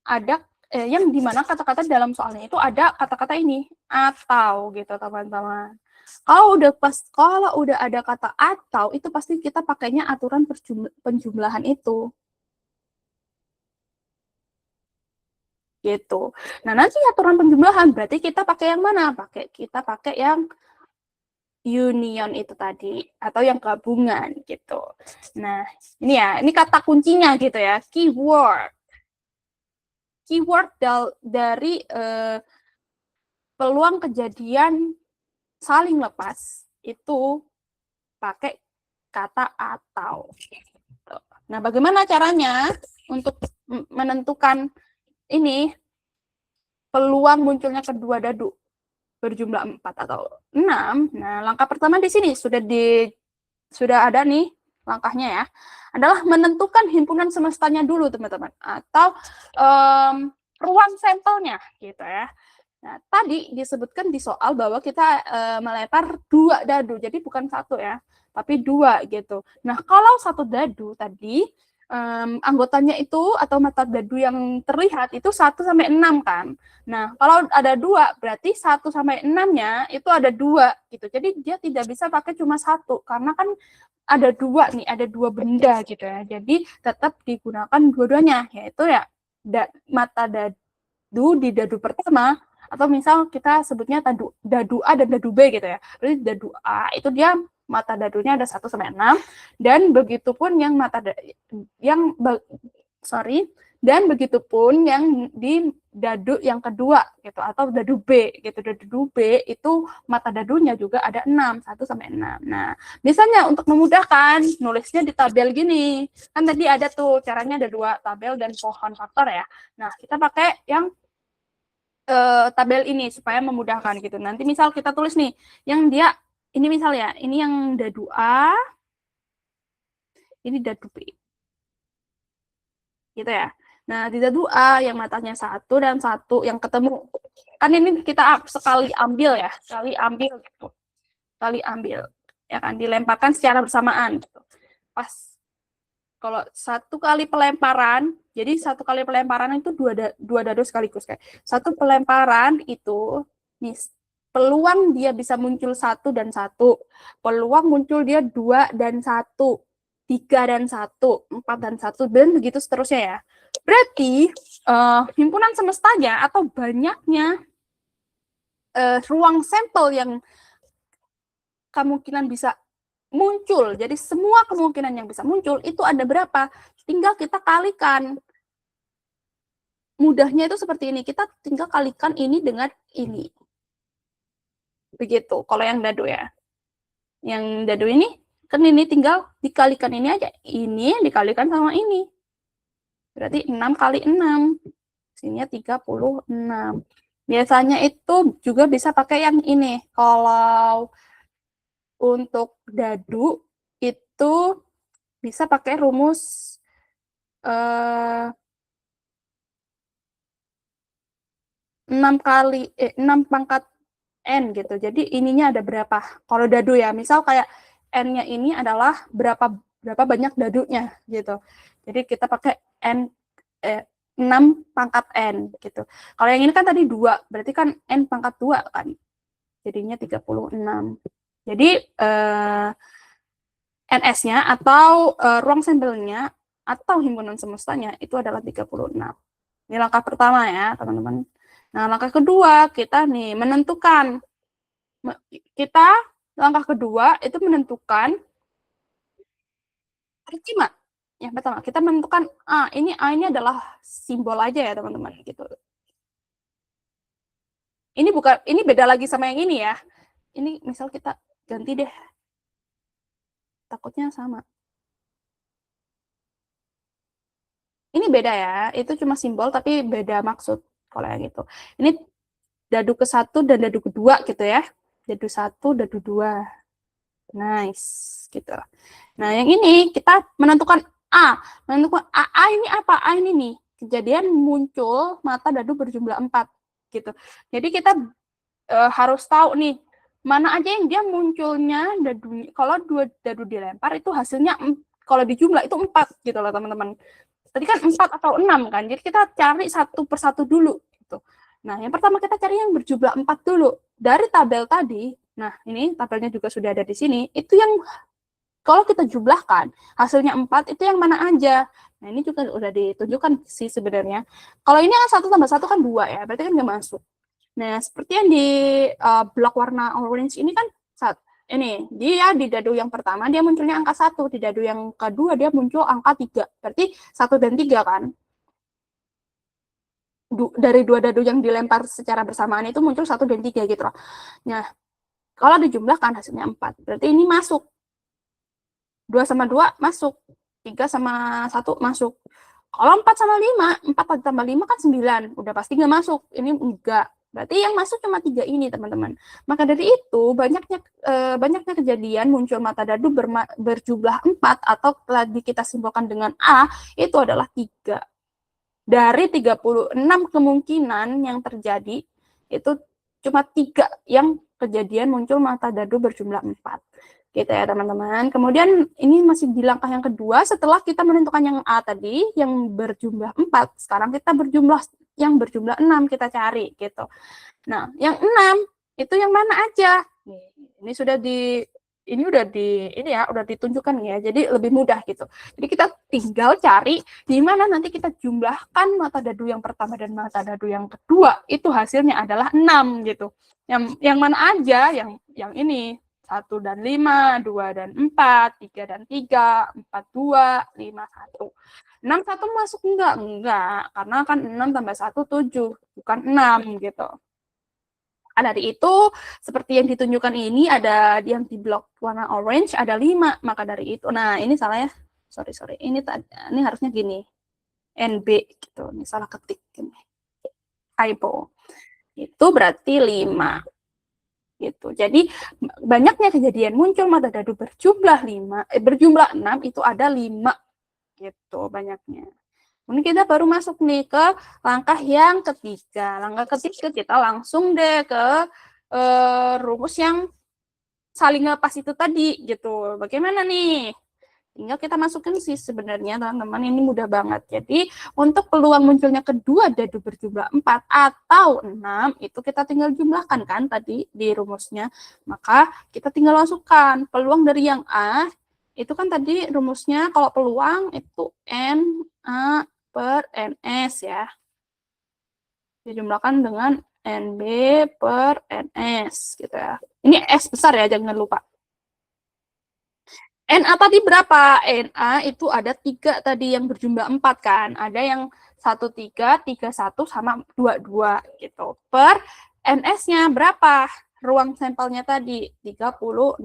ada yang dimana kata-kata dalam soalnya itu ada kata-kata ini atau gitu teman-teman. Kalau udah ada kata atau itu pasti kita pakainya aturan penjumlahan itu. Gitu. Nah, nanti aturan penjumlahan berarti kita pakai yang mana? Kita pakai yang union itu tadi atau yang gabungan gitu. Nah, ini ya, ini kata kuncinya gitu ya, keyword. Keyword dari peluang kejadian saling lepas itu pakai kata atau. Nah, bagaimana caranya untuk menentukan ini peluang munculnya kedua dadu berjumlah 4 atau 6? Nah, langkah pertama di sini sudah ada nih langkahnya ya. Adalah menentukan himpunan semestanya dulu, teman-teman, atau ruang sampelnya gitu ya. Nah, tadi disebutkan di soal bahwa kita melempar 2 dadu, jadi bukan 1 ya, tapi 2 gitu. Nah, kalau 1 dadu tadi anggotanya itu atau mata dadu yang terlihat itu 1 sampai 6 kan. Nah, kalau ada 2 berarti 1 sampai 6-nya itu ada 2 gitu. Jadi dia tidak bisa pakai cuma 1 karena kan ada 2 nih, ada 2 benda gitu ya. Jadi tetap digunakan dua-duanya, yaitu ya mata dadu di dadu pertama, atau misal kita sebutnya dadu A dan dadu B gitu ya. Berarti dadu A itu dia mata dadunya ada 1 sampai 6, dan begitupun yang dan begitupun yang di dadu yang kedua gitu, atau dadu B gitu. Dadu B itu mata dadunya juga ada 6, 1 sampai 6. Nah, misalnya untuk memudahkan nulisnya di tabel gini. Kan tadi ada tuh caranya, ada 2 tabel dan pohon faktor ya. Nah, kita pakai yang tabel ini supaya memudahkan gitu. Nanti misal kita tulis nih yang dia ini misal ya, ini yang dadu A, ini dadu B. Gitu ya. Nah, di dadu A yang matanya 1 dan 1 yang ketemu. Kan ini kita sekali ambil ya, sekali ambil gitu. Sekali ambil. Ya kan, dilemparkan secara bersamaan gitu. Pas kalau 1 kali pelemparan, jadi 1 kali pelemparan itu dua dadu sekaligus kayak. 1 pelemparan itu peluang dia bisa muncul 1 dan 1. Peluang muncul dia 2 dan 1. 3 dan 1, 4 dan 1, dan begitu seterusnya ya. Berarti himpunan semestanya atau banyaknya ruang sampel yang kemungkinan bisa muncul, jadi semua kemungkinan yang bisa muncul itu ada berapa? Tinggal kita kalikan. Mudahnya itu seperti ini, kita tinggal kalikan ini dengan ini. Begitu, kalau yang dadu ya. Yang dadu ini, kan ini tinggal dikalikan ini aja. Ini dikalikan sama ini. Berarti 6 kali 6. Sininya 36. Biasanya itu juga bisa pakai yang ini. Kalau untuk dadu itu bisa pakai rumus 6 pangkat N gitu. Jadi ininya ada berapa? Kalau dadu ya, misal kayak N-nya ini adalah berapa banyak dadunya gitu. Jadi kita pakai 6 pangkat N gitu. Kalau yang ini kan tadi 2, berarti kan N pangkat 2 kan. Jadinya 36. Jadi NS-nya atau ruang sampelnya atau himpunan semestanya itu adalah 36. Ini langkah pertama ya, teman-teman. Nah, langkah kedua kita nih menentukan. Langkah kedua itu menentukan arcima. Yang pertama, kita menentukan ini adalah simbol aja ya, teman-teman gitu. Ini beda lagi sama yang ini ya. Ini misal kita ganti deh. Takutnya sama. Ini beda ya, itu cuma simbol tapi beda maksud kalau yang itu. Ini dadu ke-1 dan dadu kedua gitu ya. Dadu 1, dadu 2. Nice, gitu. Nah, yang ini kita menentukan A. Menentukan A ini apa? A ini nih, kejadian muncul mata dadu berjumlah 4, gitu. Jadi kita harus tahu nih, mana aja yang dia munculnya dadu. Kalau 2 dadu dilempar itu hasilnya kalau dijumlah itu 4 gitu loh, teman-teman. Tadi kan 4 atau 6 kan. Jadi kita cari satu persatu dulu gitu. Nah, yang pertama kita cari yang berjumlah 4 dulu. Dari tabel tadi, nah ini tabelnya juga sudah ada di sini, itu yang kalau kita jumlahkan hasilnya 4 itu yang mana aja. Nah, ini juga udah ditunjukkan sih sebenarnya. Kalau ini kan 1 tambah 1 kan 2 ya, berarti kan nggak masuk. Nah, seperti yang di blok warna orange ini kan ini dia di dadu yang pertama dia munculnya angka 1, di dadu yang kedua dia muncul angka 3. Berarti 1 dan 3 kan. Dari 2 dadu yang dilempar secara bersamaan itu muncul 1 dan 3 gitu loh. Nah, kalau dijumlahkan hasilnya 4. Berarti ini masuk. 2 sama 2 masuk. 3 sama 1 masuk. Kalau 4 sama 5, 4 tambah 5 kan 9. Udah pasti nggak masuk. Ini enggak. Berarti yang masuk cuma 3 ini, teman-teman. Maka dari itu, banyaknya kejadian muncul mata dadu berjumlah 4 atau tadi kita simpulkan dengan A, itu adalah 3. Dari 36 kemungkinan yang terjadi, itu cuma 3 yang kejadian muncul mata dadu berjumlah 4. Gitu ya, teman-teman. Kemudian ini masih di langkah yang kedua, setelah kita menentukan yang A tadi, yang berjumlah 4, sekarang kita yang berjumlah 6 kita cari, gitu. Nah, yang 6 itu yang mana aja? Ini udah ditunjukkan ya, jadi lebih mudah gitu. Jadi kita tinggal cari di mana nanti kita jumlahkan mata dadu yang pertama dan mata dadu yang kedua, itu hasilnya adalah 6 gitu. Yang mana aja? Yang ini 1 dan 5, 2 dan 4, 3 dan 3, 4, 2, 5, 1. 6, 1 masuk enggak? Enggak, karena kan 6 tambah 1, 7, bukan 6 gitu. Dari itu, seperti yang ditunjukkan ini, ada yang di blok warna orange, ada 5. Maka dari itu, nah ini salah ya. Sorry. Ini harusnya gini. NB gitu. Ini salah ketik. Typo. Itu berarti 5. Gitu. Jadi, banyaknya kejadian muncul mata dadu berjumlah 6, itu ada 5. Gitu banyaknya. Ini kita baru masuk nih ke langkah yang ketiga. Langkah ketiga kita langsung deh ke rumus yang saling lepas itu tadi gitu. Bagaimana nih? Tinggal kita masukin sih sebenarnya, teman-teman. Ini mudah banget. Jadi untuk peluang munculnya kedua dadu berjumlah 4 atau 6 itu kita tinggal jumlahkan kan tadi di rumusnya. Maka kita tinggal masukkan peluang dari yang A itu kan tadi rumusnya kalau peluang itu NA per NS ya. Dijumlahkan dengan NB per NS gitu ya. Ini S besar ya, jangan lupa. NA tadi berapa? NA itu ada 3 tadi yang berjumlah 4 kan. Ada yang 13, 31 sama 22 gitu. Per NS-nya berapa? Ruang sampelnya tadi 36.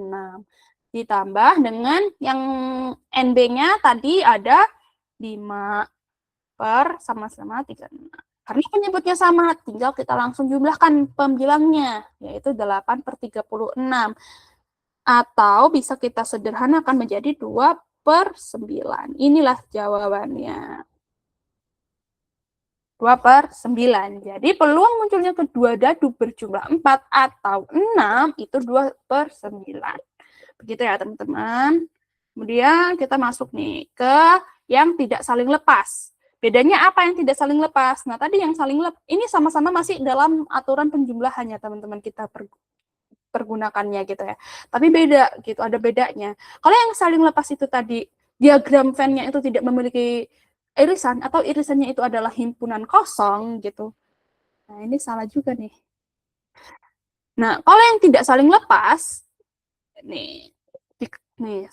Ditambah dengan yang NB-nya tadi ada 5 per sama-sama 36. Karena penyebutnya sama, tinggal kita langsung jumlahkan pembilangnya, yaitu 8 per 36. Atau bisa kita sederhanakan menjadi 2 per 9. Inilah jawabannya. 2 per 9. Jadi peluang munculnya kedua dadu berjumlah 4 atau 6 itu 2 per 9. Begitu ya, teman-teman. Kemudian kita masuk nih ke yang tidak saling lepas. Bedanya apa yang tidak saling lepas? Nah, tadi yang saling lepas, ini sama-sama masih dalam aturan penjumlahannya, teman-teman, kita pergunakannya gitu ya. Tapi beda gitu, ada bedanya. Kalau yang saling lepas itu tadi, diagram Venn-nya itu tidak memiliki irisan, atau irisannya itu adalah himpunan kosong gitu. Nah, ini salah juga nih. Nah, kalau yang tidak saling lepas, nih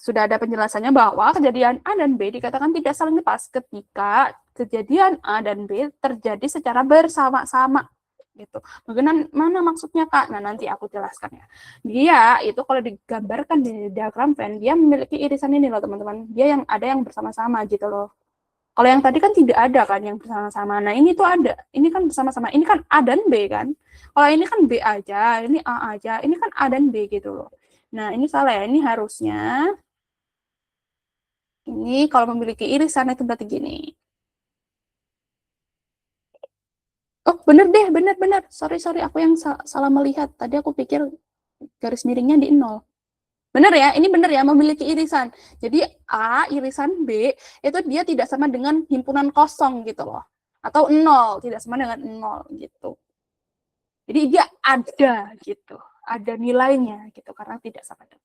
sudah ada penjelasannya bahwa kejadian A dan B dikatakan tidak saling lepas ketika kejadian A dan B terjadi secara bersama-sama gitu. Bagaimana maksudnya, Kak? Nah, nanti aku jelaskan ya. Dia itu kalau digambarkan di diagram Venn, dia memiliki irisan ini loh, teman-teman. Dia yang bersama-sama gitu loh. Kalau yang tadi kan tidak ada kan yang bersama-sama. Nah, ini tuh ada. Ini kan bersama-sama. Ini kan A dan B kan. Kalau ini kan B aja, ini A aja. Ini kan A dan B gitu loh. Nah, ini salah ya. Ini harusnya, ini kalau memiliki irisan itu berarti gini. Oh, bener deh, bener. Sorry, aku yang salah melihat. Tadi aku pikir garis miringnya di 0. Bener ya, ini bener ya, memiliki irisan. Jadi A, irisan B, itu dia tidak sama dengan himpunan kosong gitu loh. Atau 0, tidak sama dengan 0 gitu. Jadi dia ada gitu, ada nilainya gitu, karena tidak sama dengan.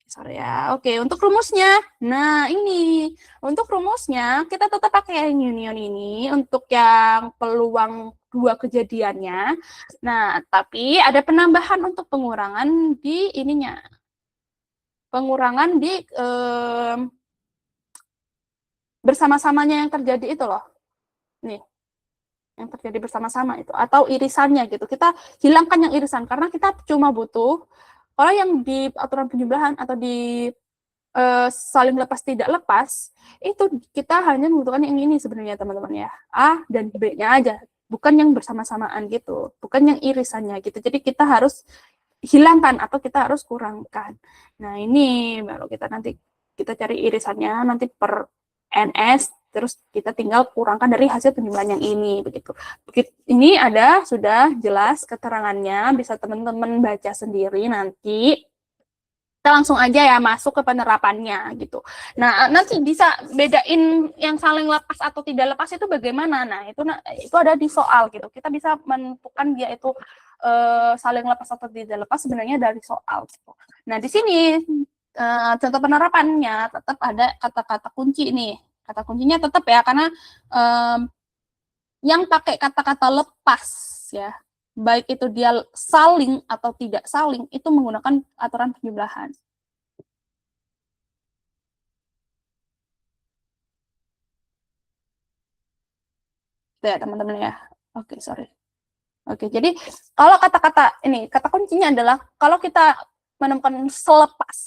Sorry ya, oke, untuk rumusnya. Nah, ini. Untuk rumusnya, kita tetap pakai yang union ini untuk yang peluang dua kejadiannya. Nah, tapi ada penambahan untuk pengurangan di ininya. Pengurangan di bersama-samanya yang terjadi itu loh. Nih, yang terjadi bersama-sama itu. Atau irisannya gitu. Kita hilangkan yang irisan, karena kita cuma butuh, kalau yang di aturan penjumlahan atau di saling lepas tidak lepas, itu kita hanya membutuhkan yang ini sebenarnya teman-teman ya. A dan B-nya aja. Bukan yang bersama-samaan gitu. Bukan yang irisannya gitu. Jadi kita harus hilangkan atau kita harus kurangkan. Nah, ini baru kita nanti kita cari irisannya nanti per NS, terus kita tinggal kurangkan dari hasil penjumlahan yang ini begitu. Ini ada sudah jelas keterangannya, bisa teman-teman baca sendiri nanti. Kita langsung aja ya masuk ke penerapannya gitu. Nah, nanti bisa bedain yang saling lepas atau tidak lepas itu bagaimana. Nah, itu ada di soal gitu. Kita bisa menentukan dia itu saling lepas atau tidak lepas sebenarnya dari soal gitu. Nah, di sini contoh penerapannya tetap ada kata-kata kunci nih. Kata kuncinya tetap ya, karena yang pakai kata-kata lepas ya, baik itu dia saling atau tidak saling, itu menggunakan aturan penjumlahan. Ya, teman-teman ya. Oke, sorry. Oke, jadi kalau kata-kata ini, kata kuncinya adalah kalau kita menemukan selepas.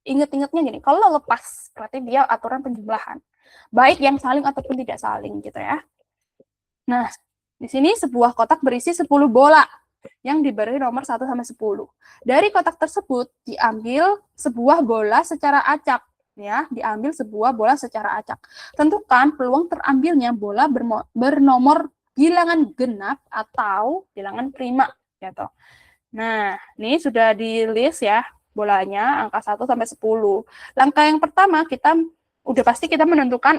Ingat-ingatnya gini, kalau lepas berarti dia aturan penjumlahan. Baik yang saling ataupun tidak saling gitu ya. Nah, di sini sebuah kotak berisi 10 bola yang diberi nomor 1 sampai 10. Dari kotak tersebut diambil sebuah bola secara acak ya, diambil sebuah bola secara acak. Tentukan peluang terambilnya bola bernomor bilangan genap atau bilangan prima gitu. Nah, ini sudah di list ya bolanya angka 1 sampai 10. Langkah yang pertama kita udah pasti kita menentukan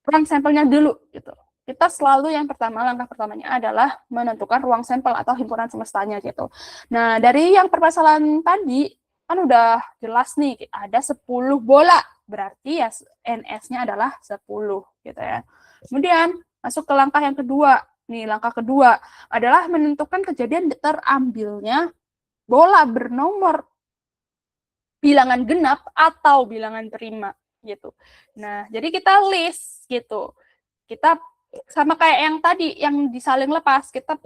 ruang sampelnya dulu gitu. Kita selalu yang pertama, langkah pertamanya adalah menentukan ruang sampel atau himpunan semestanya gitu. Nah, dari yang permasalahan tadi kan udah jelas nih ada 10 bola. Berarti ya NS-nya adalah 10 gitu ya. Kemudian masuk ke langkah yang kedua. Nih, langkah kedua adalah menentukan kejadian terambilnya bola bernomor bilangan genap atau bilangan prima gitu. Nah, jadi kita list gitu. Kita sama kayak yang tadi yang disaling lepas, kita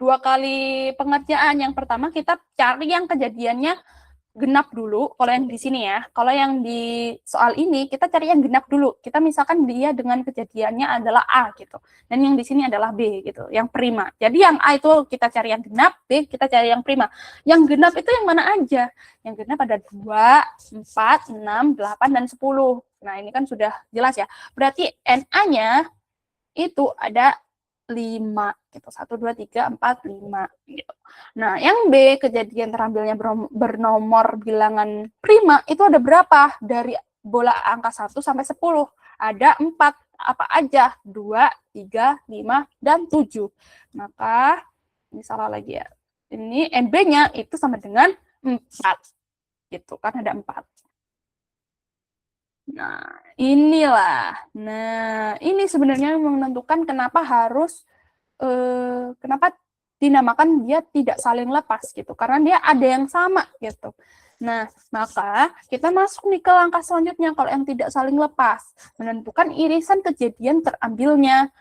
2 kali pengerjaan. Yang pertama kita cari yang kejadiannya genap dulu, kalau yang di sini ya. Kalau yang di soal ini kita cari yang genap dulu. Kita misalkan dia dengan kejadiannya adalah A gitu. Dan yang di sini adalah B gitu, yang prima. Jadi yang A itu kita cari yang genap, B kita cari yang prima. Yang genap itu yang mana aja? Yang genap ada 2, 4, 6, 8 dan 10. Nah, ini kan sudah jelas ya. Berarti NA-nya itu ada 5 gitu. 1 2 3 4 5 gitu. Nah, yang B kejadian terambilnya bernomor bilangan prima itu ada berapa? Dari bola angka 1 sampai 10. Ada 4. Apa aja? 2, 3, 5 dan 7. Maka ini salah lagi ya. Ini NB-nya itu sama dengan 4. Gitu kan ada 4. Nah, inilah. Nah, ini sebenarnya menentukan kenapa harus kenapa dinamakan dia tidak saling lepas gitu. Karena dia ada yang sama gitu. Nah, maka kita masuk nih ke langkah selanjutnya kalau yang tidak saling lepas, menentukan irisan kejadian terambilnya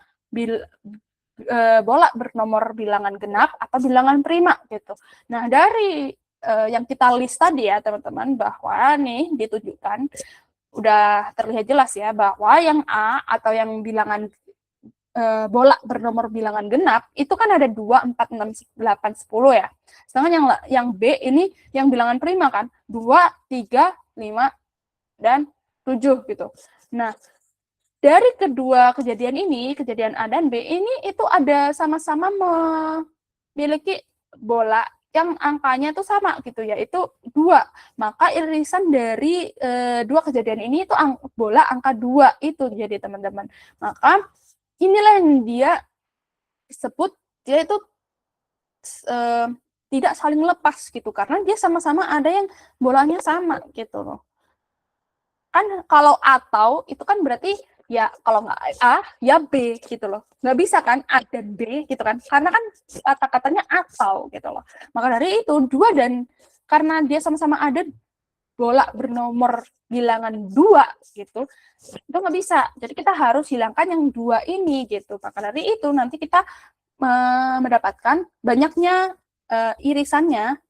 bola bernomor bilangan genap atau bilangan prima gitu. Nah, dari yang kita list tadi ya teman-teman, bahwa nih ditunjukkan udah terlihat jelas ya bahwa yang A atau yang bilangan bola bernomor bilangan genap, itu kan ada 2, 4, 6, 8, 10 ya. Sedangkan yang B ini yang bilangan prima kan, 2, 3, 5, dan 7 gitu. Nah, dari kedua kejadian ini, kejadian A dan B ini itu ada sama-sama memiliki bola yang angkanya itu sama gitu, yaitu 2. Maka irisan dari dua kejadian ini itu bola angka 2 itu jadi teman-teman. Maka inilah yang dia sebut dia itu tidak saling lepas gitu, karena dia sama-sama ada yang bolanya sama gitu loh. Kan kalau atau itu kan berarti ya kalau nggak A ya B gitu loh, nggak bisa kan A dan B gitu kan, karena kan kata-katanya atau gitu loh. Maka dari itu 2 dan karena dia sama-sama ada bola bernomor bilangan 2 gitu, itu nggak bisa, jadi kita harus hilangkan yang 2 ini gitu. Maka dari itu nanti kita mendapatkan banyaknya irisannya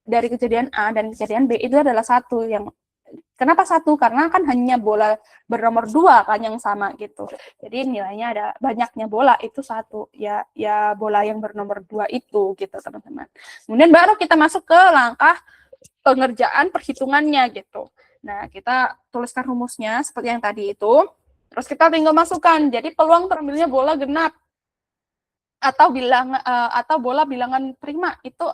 dari kejadian A dan kejadian B itu adalah 1. Yang kenapa 1? Karena kan hanya bola bernomor 2 kan yang sama gitu. Jadi nilainya ada banyaknya bola itu 1. Ya bola yang bernomor 2 itu gitu teman-teman. Kemudian baru kita masuk ke langkah pengerjaan perhitungannya gitu. Nah, kita tuliskan rumusnya seperti yang tadi itu. Terus kita tinggal masukkan. Jadi peluang terambilnya bola genap atau bola bilangan prima itu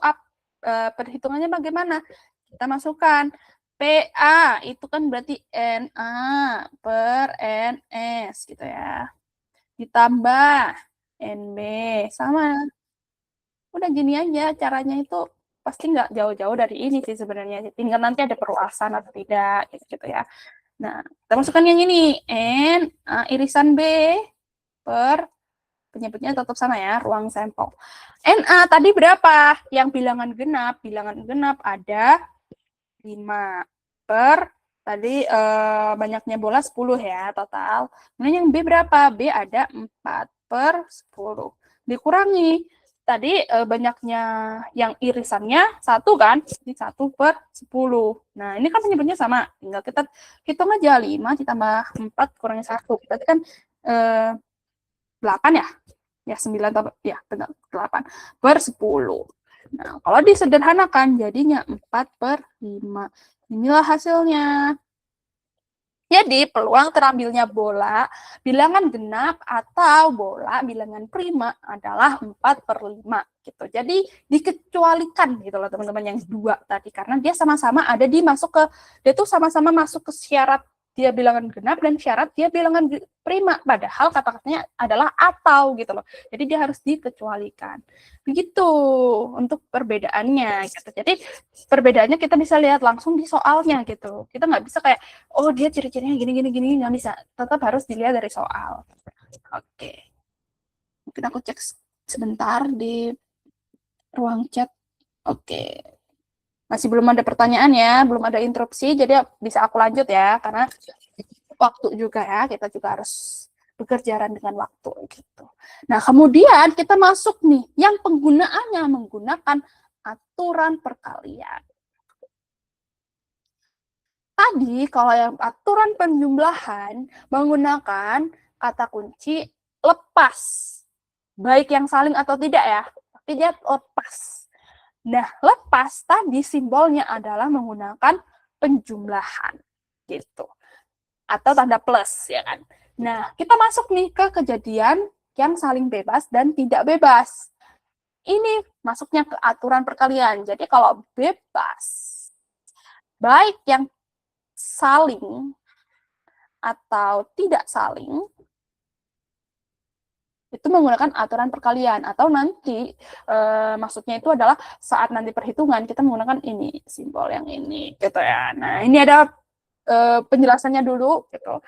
perhitungannya bagaimana? Kita masukkan PA itu kan berarti NA per NS gitu ya. Ditambah NB sama. Udah gini aja caranya, itu pasti nggak jauh-jauh dari ini sih sebenarnya. Tinggal nanti ada perluasan atau tidak gitu ya. Nah, kita masukkan yang ini N irisan B per penyebutnya tetap sama ya, ruang sampel. NA tadi berapa? Yang bilangan genap. Bilangan genap ada 5 per tadi banyaknya bola 10 ya total. Kemudian yang B berapa? B ada 4 per 10. Dikurangi. Tadi banyaknya yang irisannya 1 kan? Jadi 1 per 10. Nah, ini kan penyebutnya sama. Tinggal kita hitung aja 5 ditambah 4 kurangi 1. Berarti kan 8 ya? Ya 9 tambah ya benar 8 per 10. Nah, kalau disederhanakan jadinya 4 per 5. Inilah hasilnya. Jadi peluang terambilnya bola bilangan genap atau bola bilangan prima adalah 4 per 5 gitu. Jadi dikecualikan gitu loh teman-teman yang 2 tadi, karena dia sama-sama ada dia tuh sama-sama masuk ke syarat dia bilangan genap dan syarat dia bilangan prima, padahal kata-katanya adalah atau gitu loh. Jadi dia harus dikecualikan. Begitu untuk perbedaannya gitu. Jadi perbedaannya kita bisa lihat langsung di soalnya gitu. Kita nggak bisa kayak oh dia ciri-cirinya gini nggak bisa, tetap harus dilihat dari soal. Oke, mungkin aku cek sebentar di ruang chat. Oke, masih belum ada pertanyaan ya, belum ada interupsi, jadi bisa aku lanjut ya, karena waktu juga ya, kita juga harus bekerja dengan waktu gitu. Nah, kemudian kita masuk nih yang penggunaannya menggunakan aturan perkalian. Tadi kalau yang aturan penjumlahan menggunakan kata kunci lepas. Baik yang saling atau tidak ya, tapi dia lepas. Nah, lepas tadi simbolnya adalah menggunakan penjumlahan gitu. Atau tanda plus ya kan. Nah, kita masuk nih ke kejadian yang saling bebas dan tidak bebas. Ini masuknya ke aturan perkalian. Jadi kalau bebas, baik yang saling atau tidak saling, itu menggunakan aturan perkalian. Atau nanti maksudnya itu adalah saat nanti perhitungan kita menggunakan ini, simbol yang ini gitu ya. Nah, ini ada penjelasannya dulu gitu.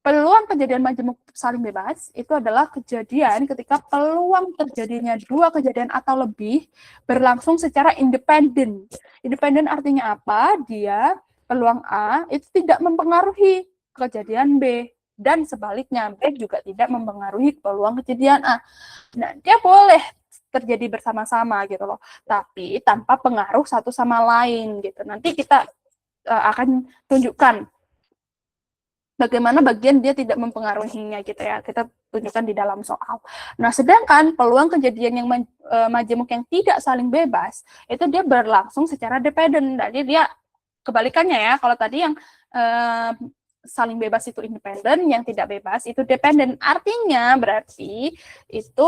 Peluang kejadian majemuk saling bebas itu adalah kejadian ketika peluang terjadinya dua kejadian atau lebih berlangsung secara independen. Independen artinya apa? Dia peluang A itu tidak mempengaruhi kejadian B, dan sebaliknya B juga tidak mempengaruhi peluang kejadian A. Nah, dia boleh terjadi bersama-sama gitu loh, tapi tanpa pengaruh satu sama lain gitu. Nanti kita akan tunjukkan bagaimana bagian dia tidak mempengaruhinya gitu ya, kita tunjukkan di dalam soal. Nah, sedangkan peluang kejadian yang majemuk yang tidak saling bebas itu dia berlangsung secara dependen. Jadi dia kebalikannya ya, kalau tadi yang saling bebas itu independen, yang tidak bebas itu dependen. Artinya berarti itu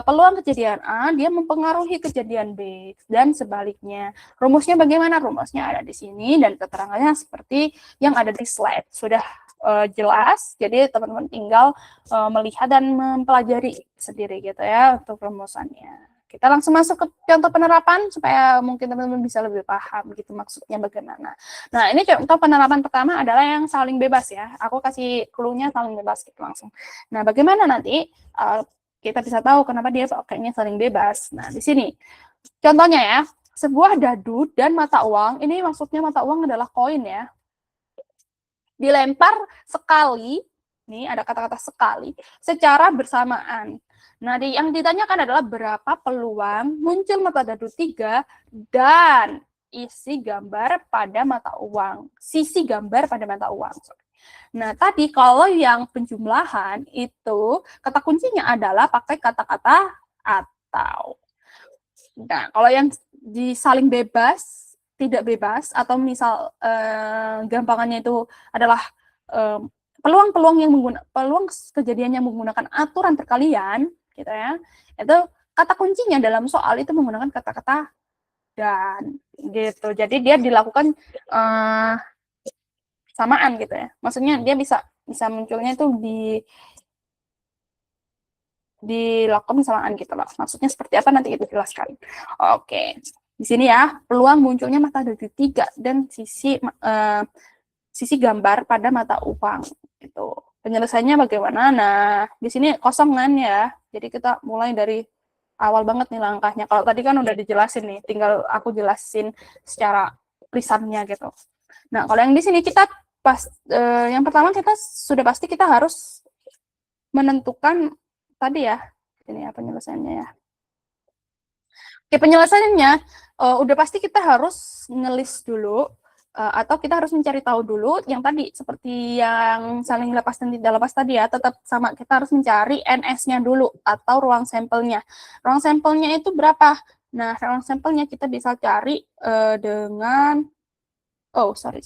peluang kejadian A dia mempengaruhi kejadian B dan sebaliknya. Rumusnya bagaimana? Rumusnya ada di sini dan keterangannya seperti yang ada di slide. Sudah jelas, jadi teman-teman tinggal melihat dan mempelajari sendiri gitu ya untuk rumusannya. Kita langsung masuk ke contoh penerapan supaya mungkin teman-teman bisa lebih paham gitu maksudnya bagaimana. Nah, ini contoh penerapan pertama adalah yang saling bebas ya. Aku kasih clue-nya saling bebas gitu langsung. Nah, bagaimana nanti kita bisa tahu kenapa dia pakainya saling bebas. Nah, di sini contohnya ya, sebuah dadu dan mata uang, ini maksudnya mata uang adalah koin ya, dilempar sekali, nih ada kata-kata sekali, secara bersamaan. Nah, yang ditanyakan adalah berapa peluang muncul mata dadu 3 dan isi gambar pada mata uang. Sisi gambar pada mata uang. Nah, tadi kalau yang penjumlahan itu kata kuncinya adalah pakai kata-kata atau. Nah, kalau yang disaling bebas, tidak bebas, atau misal gampangannya itu adalah peluang-peluang yang peluang kejadian yang menggunakan aturan perkalian, gitu ya, itu kata kuncinya dalam soal itu menggunakan kata-kata dan, gitu. Jadi dia dilakukan samaan gitu ya. Maksudnya dia bisa munculnya itu dilakukan samaan gitu loh. Maksudnya seperti apa nanti kita jelaskan. Oke. Di sini ya, peluang munculnya mata dadu 3 dan sisi gambar pada mata uang itu. Penyelesaiannya bagaimana? Nah, di sini kosong kan ya. Jadi kita mulai dari awal banget nih langkahnya. Kalau tadi kan udah dijelasin nih, tinggal aku jelasin secara lisannya gitu. Nah, kalau yang di sini kita yang pertama kita sudah pasti kita harus menentukan tadi ya. Ini ya penyelesaiannya ya. Oke, penyelesaiannya udah pasti kita harus ngelis dulu atau kita harus mencari tahu dulu yang tadi seperti yang saling lepas dan tidak lepas tadi ya, tetap sama, kita harus mencari NS-nya dulu atau ruang sampelnya. Ruang sampelnya itu berapa? Nah, ruang sampelnya kita bisa cari dengan sorry.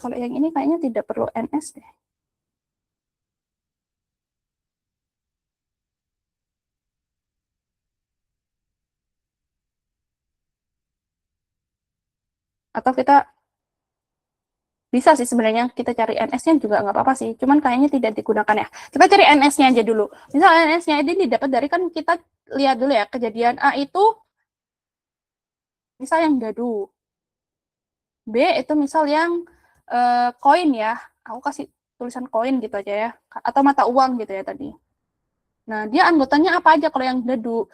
Kalau yang ini kayaknya tidak perlu NS deh. Atau kita bisa sih sebenarnya kita cari NS-nya juga nggak apa-apa sih, cuman kayaknya tidak digunakan ya. Kita cari NS-nya aja dulu. Misal NS-nya ini didapat dari, kan kita lihat dulu ya, kejadian A itu misal yang dadu, B itu misal yang koin ya, aku kasih tulisan koin gitu aja ya, atau mata uang gitu ya tadi. Nah, dia anggotanya apa aja kalau yang dadu?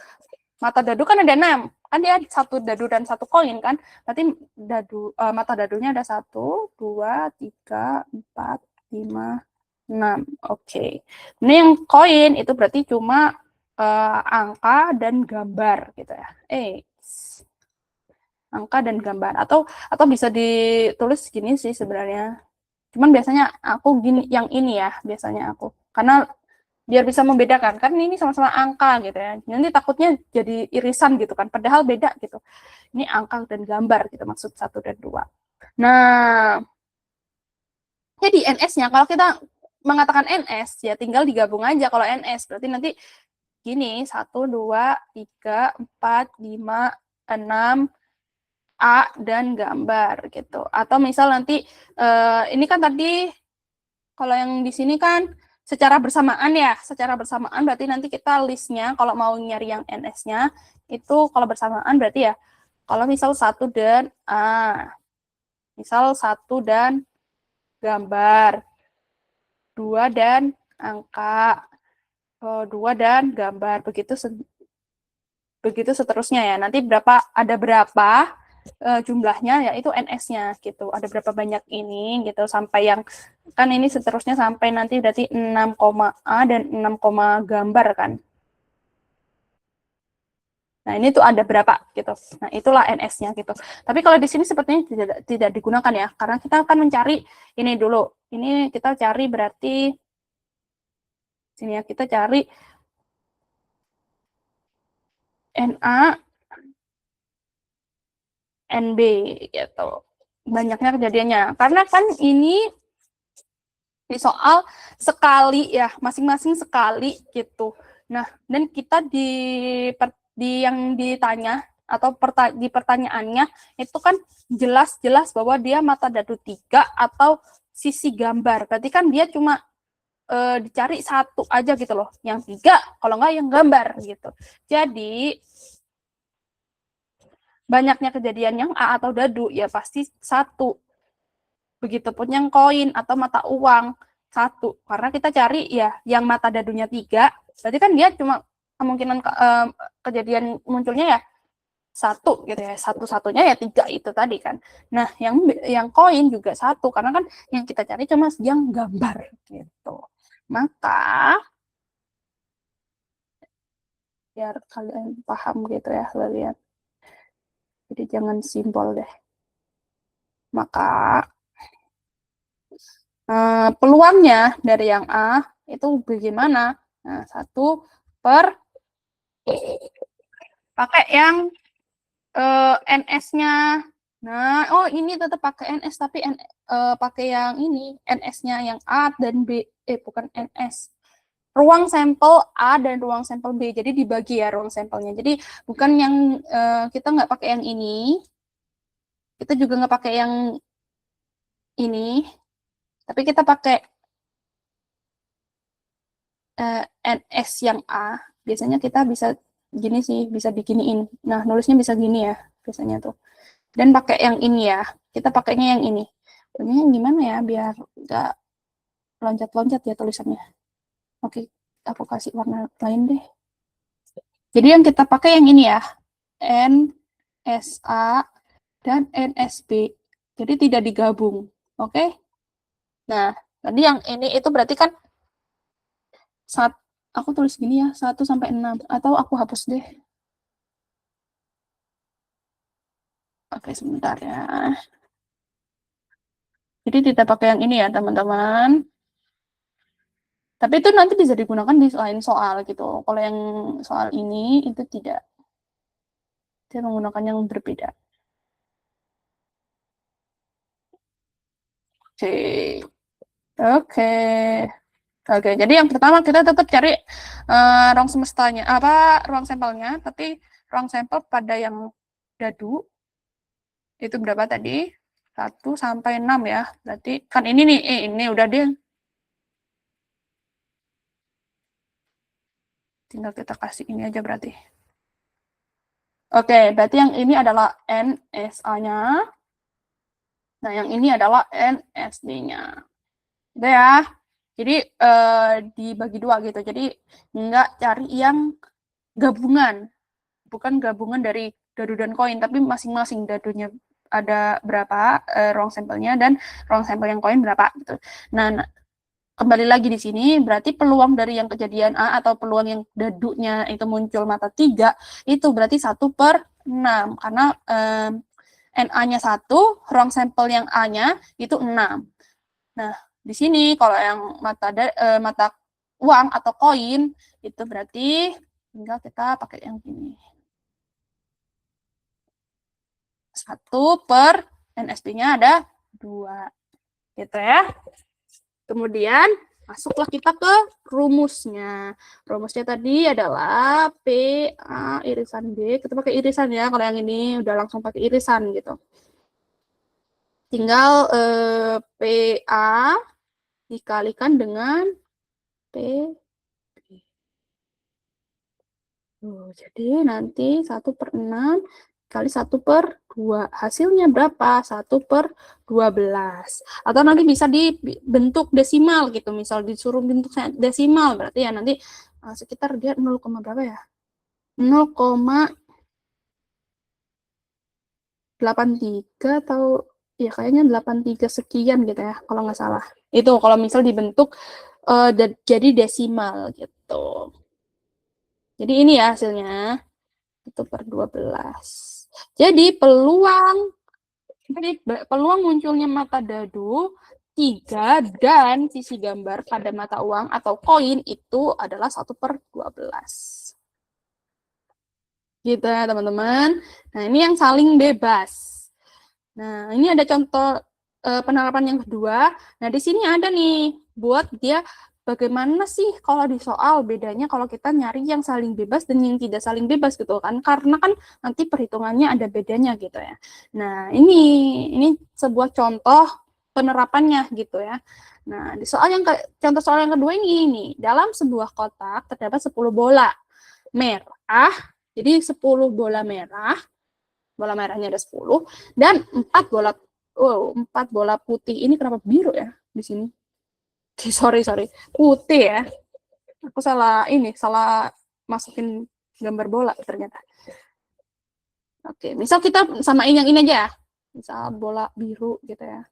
Mata dadu kan ada 6, kan dia satu dadu dan satu koin kan, berarti mata dadunya ada 1, 2, 3, 4, 5, 6. Oke. Ini yang koin itu berarti cuma angka dan gambar gitu ya. Angka dan gambar, atau bisa ditulis gini sih sebenarnya. Cuman biasanya aku gini, yang ini ya biasanya aku, karena biar bisa membedakan, kan ini sama-sama angka gitu ya, nanti takutnya jadi irisan gitu kan, padahal beda gitu. Ini angka dan gambar gitu, maksud 1 dan 2. Nah, jadi NS-nya kalau kita mengatakan NS ya tinggal digabung aja. Kalau NS berarti nanti gini, 1, 2, 3, 4, 5, 6 A dan gambar gitu. Atau misal nanti ini kan tadi kalau yang di sini kan secara bersamaan ya, secara bersamaan berarti nanti kita listnya kalau mau nyari yang NS-nya itu kalau bersamaan berarti ya, kalau misal 1 dan A, misal 1 dan gambar, 2 dan angka, 2 dan gambar, begitu seterusnya ya. Nanti ada berapa jumlahnya, yaitu NS-nya gitu. Ada berapa banyak ini gitu, sampai yang kan ini seterusnya sampai nanti berarti 6, A dan 6, gambar kan. Nah, ini tuh ada berapa gitu. Nah, itulah NS-nya gitu. Tapi kalau di sini sepertinya tidak digunakan ya, karena kita akan mencari ini dulu. Ini kita cari berarti sini ya, kita cari Na NB gitu. Banyaknya kejadiannya. Karena kan ini di soal sekali ya, masing-masing sekali gitu. Nah, dan kita di yang ditanya atau di pertanyaannya itu kan jelas-jelas bahwa dia mata dadu 3 atau sisi gambar. Berarti kan dia cuma dicari satu aja gitu loh. Yang 3, kalau nggak yang gambar gitu. Jadi banyaknya kejadian yang A atau dadu ya pasti satu. Begitupun yang koin atau mata uang satu, karena kita cari ya yang mata dadunya 3, berarti kan dia cuma kemungkinan kejadian munculnya ya satu gitu ya, satu-satunya ya 3 itu tadi kan. Nah yang koin juga satu, karena kan yang kita cari cuma yang gambar gitu. Maka biar kalian paham gitu ya kalian, jadi jangan simpel deh. Maka peluangnya dari yang A itu bagaimana? Nah, 1 per pakai yang NS-nya. Nah, oh ini tetap pakai NS tapi pakai yang ini, NS-nya yang A dan B, bukan NS. Ruang sampel A dan ruang sampel B. Jadi dibagi ya ruang sampelnya. Jadi bukan yang kita nggak pakai yang ini, kita juga nggak pakai yang ini, tapi kita pakai NS yang A. Biasanya kita bisa gini sih, bisa diginiin. Nah, nulisnya bisa gini ya, biasanya tuh. Dan pakai yang ini ya, kita pakainya yang ini. Pokoknya gimana ya, biar nggak loncat-loncat ya tulisannya. Oke, aku kasih warna lain deh. Jadi yang kita pakai yang ini ya, NSA dan NSB. Jadi tidak digabung, oke? Nah, tadi yang ini itu berarti kan aku tulis gini ya, 1 sampai 6, atau aku hapus deh. Oke, sebentar ya. Jadi tidak pakai yang ini ya, teman-teman. Tapi itu nanti bisa digunakan di lain soal gitu. Kalau yang soal ini itu tidak. Dia menggunakan yang berbeda. Oke. Oke. Oke, jadi yang pertama kita tetap cari ruang semestanya, ruang sampelnya, tapi ruang sampel pada yang dadu itu berapa tadi? 1 sampai 6 ya. Berarti kan ini nih, ini udah deh. Tinggal kita kasih ini aja berarti. Oke, berarti yang ini adalah NSA-nya. Nah, yang ini adalah NSD-nya. Udah ya. Jadi dibagi 2 gitu. Jadi nggak cari yang gabungan. Bukan gabungan dari dadu dan koin, tapi masing-masing dadunya ada berapa ruang sampelnya dan ruang sampel yang koin berapa gitu. Nah, kembali lagi di sini berarti peluang dari yang kejadian A atau peluang yang dadunya itu muncul mata 3 itu berarti 1 per 6 karena NA-nya 1, ruang sampel yang A-nya itu 6. Nah, di sini kalau yang mata uang atau koin itu berarti tinggal kita pakai yang ini. 1 per NSD-nya ada 2. Gitu ya. Kemudian masuklah kita ke rumusnya. Rumusnya tadi adalah PA irisan B. Kita pakai irisan ya. Kalau yang ini udah langsung pakai irisan gitu. Tinggal PA dikalikan dengan P. Jadi nanti 1 per 6 kali 1 per 2. Hasilnya berapa? 1 per 12. Atau nanti bisa dibentuk desimal gitu. Misal disuruh bentuk desimal. Berarti ya nanti sekitar dia 0, berapa ya? 0,83 atau ya kayaknya 83 sekian gitu ya. Kalau nggak salah. Itu kalau misal dibentuk jadi desimal gitu. Jadi ini ya hasilnya. Itu per 12. Jadi peluang munculnya mata dadu 3 dan sisi gambar pada mata uang atau koin itu adalah 1/12. Gitu ya teman-teman. Nah ini yang saling bebas. Nah ini ada contoh penerapan yang kedua. Nah di sini ada nih buat dia bagaimana sih kalau di soal bedanya kalau kita nyari yang saling bebas dan yang tidak saling bebas gitu kan, karena kan nanti perhitungannya ada bedanya gitu ya. Nah ini sebuah contoh penerapannya gitu ya. Nah di soal yang contoh soal yang kedua ini dalam sebuah kotak terdapat 10 bola merah, jadi 10 bola merah, bola merahnya ada 10 dan 4 bola putih. Ini kenapa biru ya di sini? Sorry, putih ya. Aku salah masukin gambar bola ternyata. Oke, misal kita samain yang ini aja. Misal bola biru gitu ya.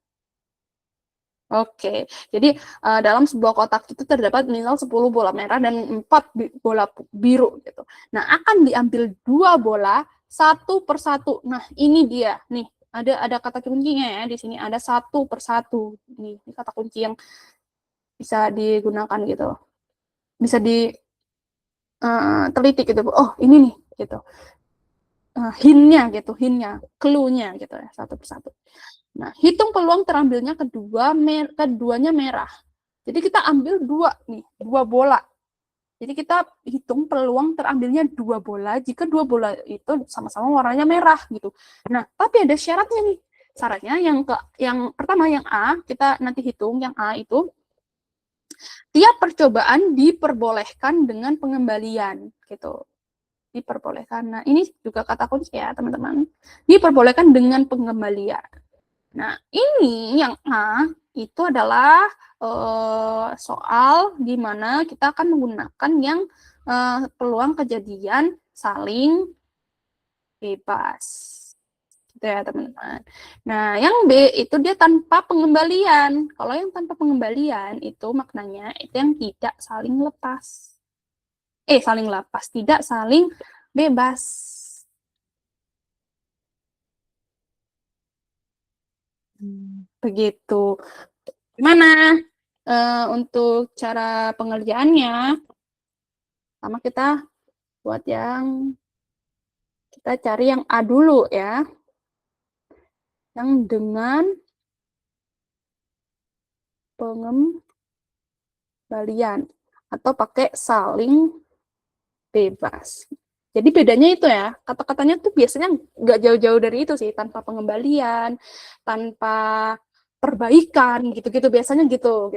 Oke, jadi dalam sebuah kotak itu terdapat misal 10 bola merah dan 4 bola biru gitu. Nah, akan diambil 2 bola satu persatu. Nah, ini dia nih. Ada kata kuncinya ya di sini, ada 1/1. Ini kata kunci yang bisa digunakan gitu. Bisa di teliti gitu. Oh, ini nih gitu. Hintnya gitu, clue-nya gitu ya, 1/1. Nah, hitung peluang terambilnya keduanya merah. Jadi kita ambil 2 bola. Jadi kita hitung peluang terambilnya 2 bola jika 2 bola itu sama-sama warnanya merah gitu. Nah, tapi ada syaratnya nih. Syaratnya yang pertama yang A, kita nanti hitung yang A itu tiap percobaan diperbolehkan dengan pengembalian gitu. Diperbolehkan. Nah, ini juga kata kunci ya, teman-teman. Diperbolehkan dengan pengembalian. Nah, ini yang A itu adalah soal di mana kita akan menggunakan yang peluang kejadian saling bebas. Gitu ya, teman-teman. Nah, yang B itu dia tanpa pengembalian. Kalau yang tanpa pengembalian itu maknanya itu yang tidak saling lepas. Saling lepas, tidak saling bebas. Begitu. Gimana untuk cara pengerjaannya? Sama kita buat kita cari yang A dulu ya. Yang dengan pengembalian atau pakai saling bebas. Jadi bedanya itu ya, kata-katanya tuh biasanya nggak jauh-jauh dari itu sih, tanpa pengembalian, tanpa perbaikan, gitu-gitu biasanya gitu.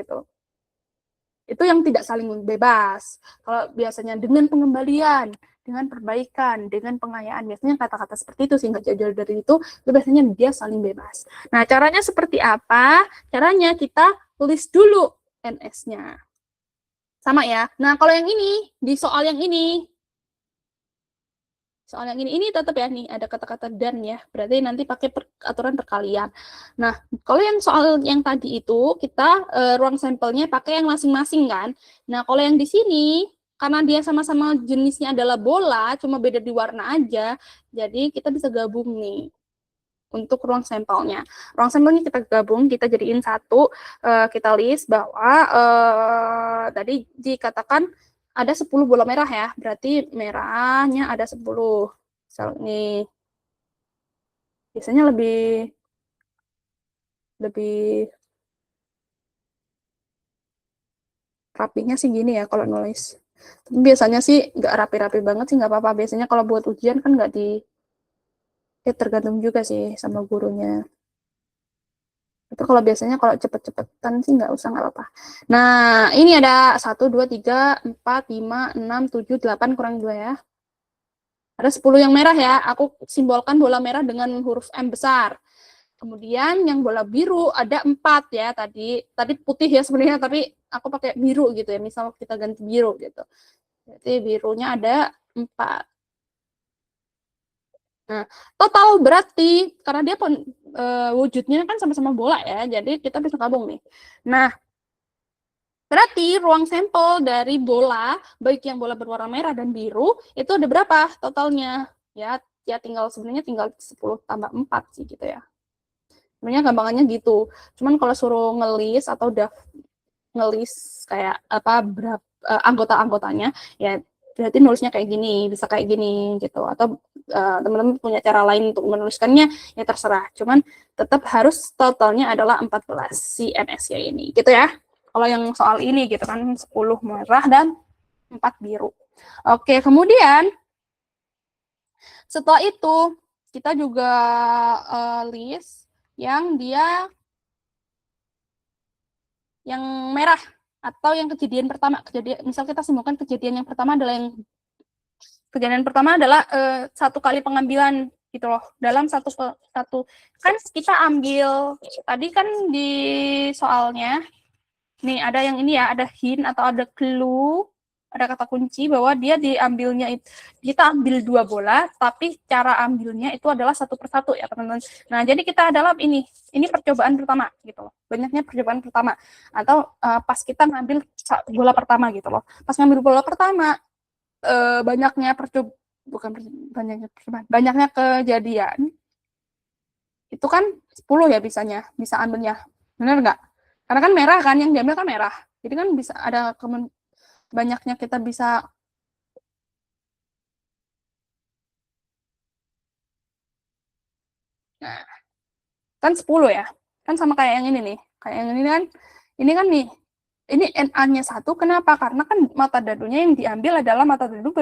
Itu yang tidak saling bebas. Kalau biasanya dengan pengembalian, dengan perbaikan, dengan pengayaan, biasanya kata-kata seperti itu sih, nggak jauh-jauh dari itu biasanya dia saling bebas. Nah, caranya seperti apa? Caranya kita tulis dulu NS-nya. Sama ya. Nah, kalau yang ini, di soal yang ini tetap ya nih ada kata-kata dan ya, berarti nanti pakai aturan perkalian. Nah, kalau yang soal yang tadi itu kita ruang sampelnya pakai yang masing-masing kan. Nah, kalau yang di sini karena dia sama-sama jenisnya adalah bola, cuma beda di warna aja, jadi kita bisa gabung nih untuk ruang sampelnya. Ruang sampelnya kita gabung, kita jadiin satu, kita list bahwa tadi dikatakan ada 10 bola merah ya, berarti merahnya ada 10. Misal nih, biasanya lebih rapinya sih gini ya kalau nulis. Biasanya sih nggak rapi-rapi banget sih, nggak apa-apa. Biasanya kalau buat ujian kan nggak tergantung juga sih sama gurunya. Itu kalau biasanya kalau cepet-cepetan sih nggak usah, nggak apa-apa. Nah, ini ada 1, 2, 3, 4, 5, 6, 7, 8, kurang 2 ya. Ada 10 yang merah ya. Aku simbolkan bola merah dengan huruf M besar. Kemudian yang bola biru ada 4 ya tadi. Tadi putih ya sebenarnya, tapi aku pakai biru gitu ya. Misal kita ganti biru gitu. Jadi birunya ada 4. Nah, total berarti karena dia wujudnya kan sama-sama bola ya, jadi kita bisa gabung nih. Nah, berarti ruang sampel dari bola, baik yang bola berwarna merah dan biru, itu ada berapa totalnya? Ya tinggal sebenarnya tinggal 10 tambah 4 sih gitu ya. Sebenarnya gampangannya gitu. Cuman kalau suruh ngelis atau udah ngelis kayak apa berapa anggota-anggotanya, ya berarti nulisnya kayak gini, bisa kayak gini gitu. Atau teman-teman punya cara lain untuk menuliskannya, ya terserah. Cuman tetap harus totalnya adalah 14 si NS-nya ini, gitu ya. Kalau yang soal ini gitu kan 10 merah dan 4 biru. Oke, kemudian setelah itu kita juga list yang dia yang merah atau yang kejadian pertama. Misal kita simpulkan kejadian yang pertama adalah satu kali pengambilan gitu loh, dalam satu kan kita ambil tadi kan di soalnya nih ada yang ini ya, ada hint atau ada clue, ada kata kunci bahwa dia diambilnya itu, kita ambil 2 bola tapi cara ambilnya itu adalah satu persatu ya teman-teman. Nah jadi kita adalah ini percobaan pertama gitu loh, banyaknya percobaan pertama atau pas kita ngambil bola pertama gitu loh, pas ngambil bola pertama banyaknya banyaknya kejadian itu kan 10 ya bisa ambilnya, benar nggak? Karena kan merah kan, yang diambil kan merah, jadi kan bisa ada banyaknya kita bisa nah, kan 10 ya, kan sama kayak yang ini nih, kayak yang ini kan nih, ini NA-nya 1, kenapa? Karena kan mata dadunya yang diambil adalah mata dadu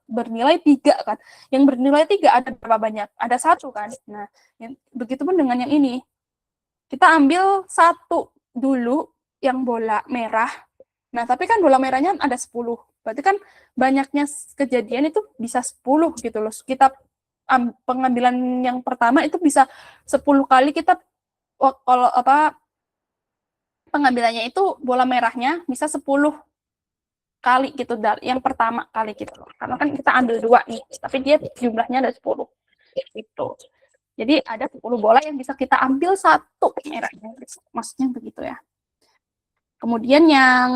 bernilai 3 kan, yang bernilai 3 ada berapa banyak? Ada 1 kan. Nah, begitupun dengan yang ini, kita ambil 1 dulu yang bola merah, nah tapi kan bola merahnya ada 10, berarti kan banyaknya kejadian itu bisa 10 gitu loh. Kita pengambilan yang pertama itu bisa 10 kali kita kalau apa pengambilannya itu bola merahnya bisa 10 kali gitu yang pertama kali gitu loh. Karena kan kita ambil 2 nih, tapi dia jumlahnya ada 10 gitu. Jadi ada 10 bola yang bisa kita ambil 1 merahnya. Maksudnya begitu ya. Kemudian yang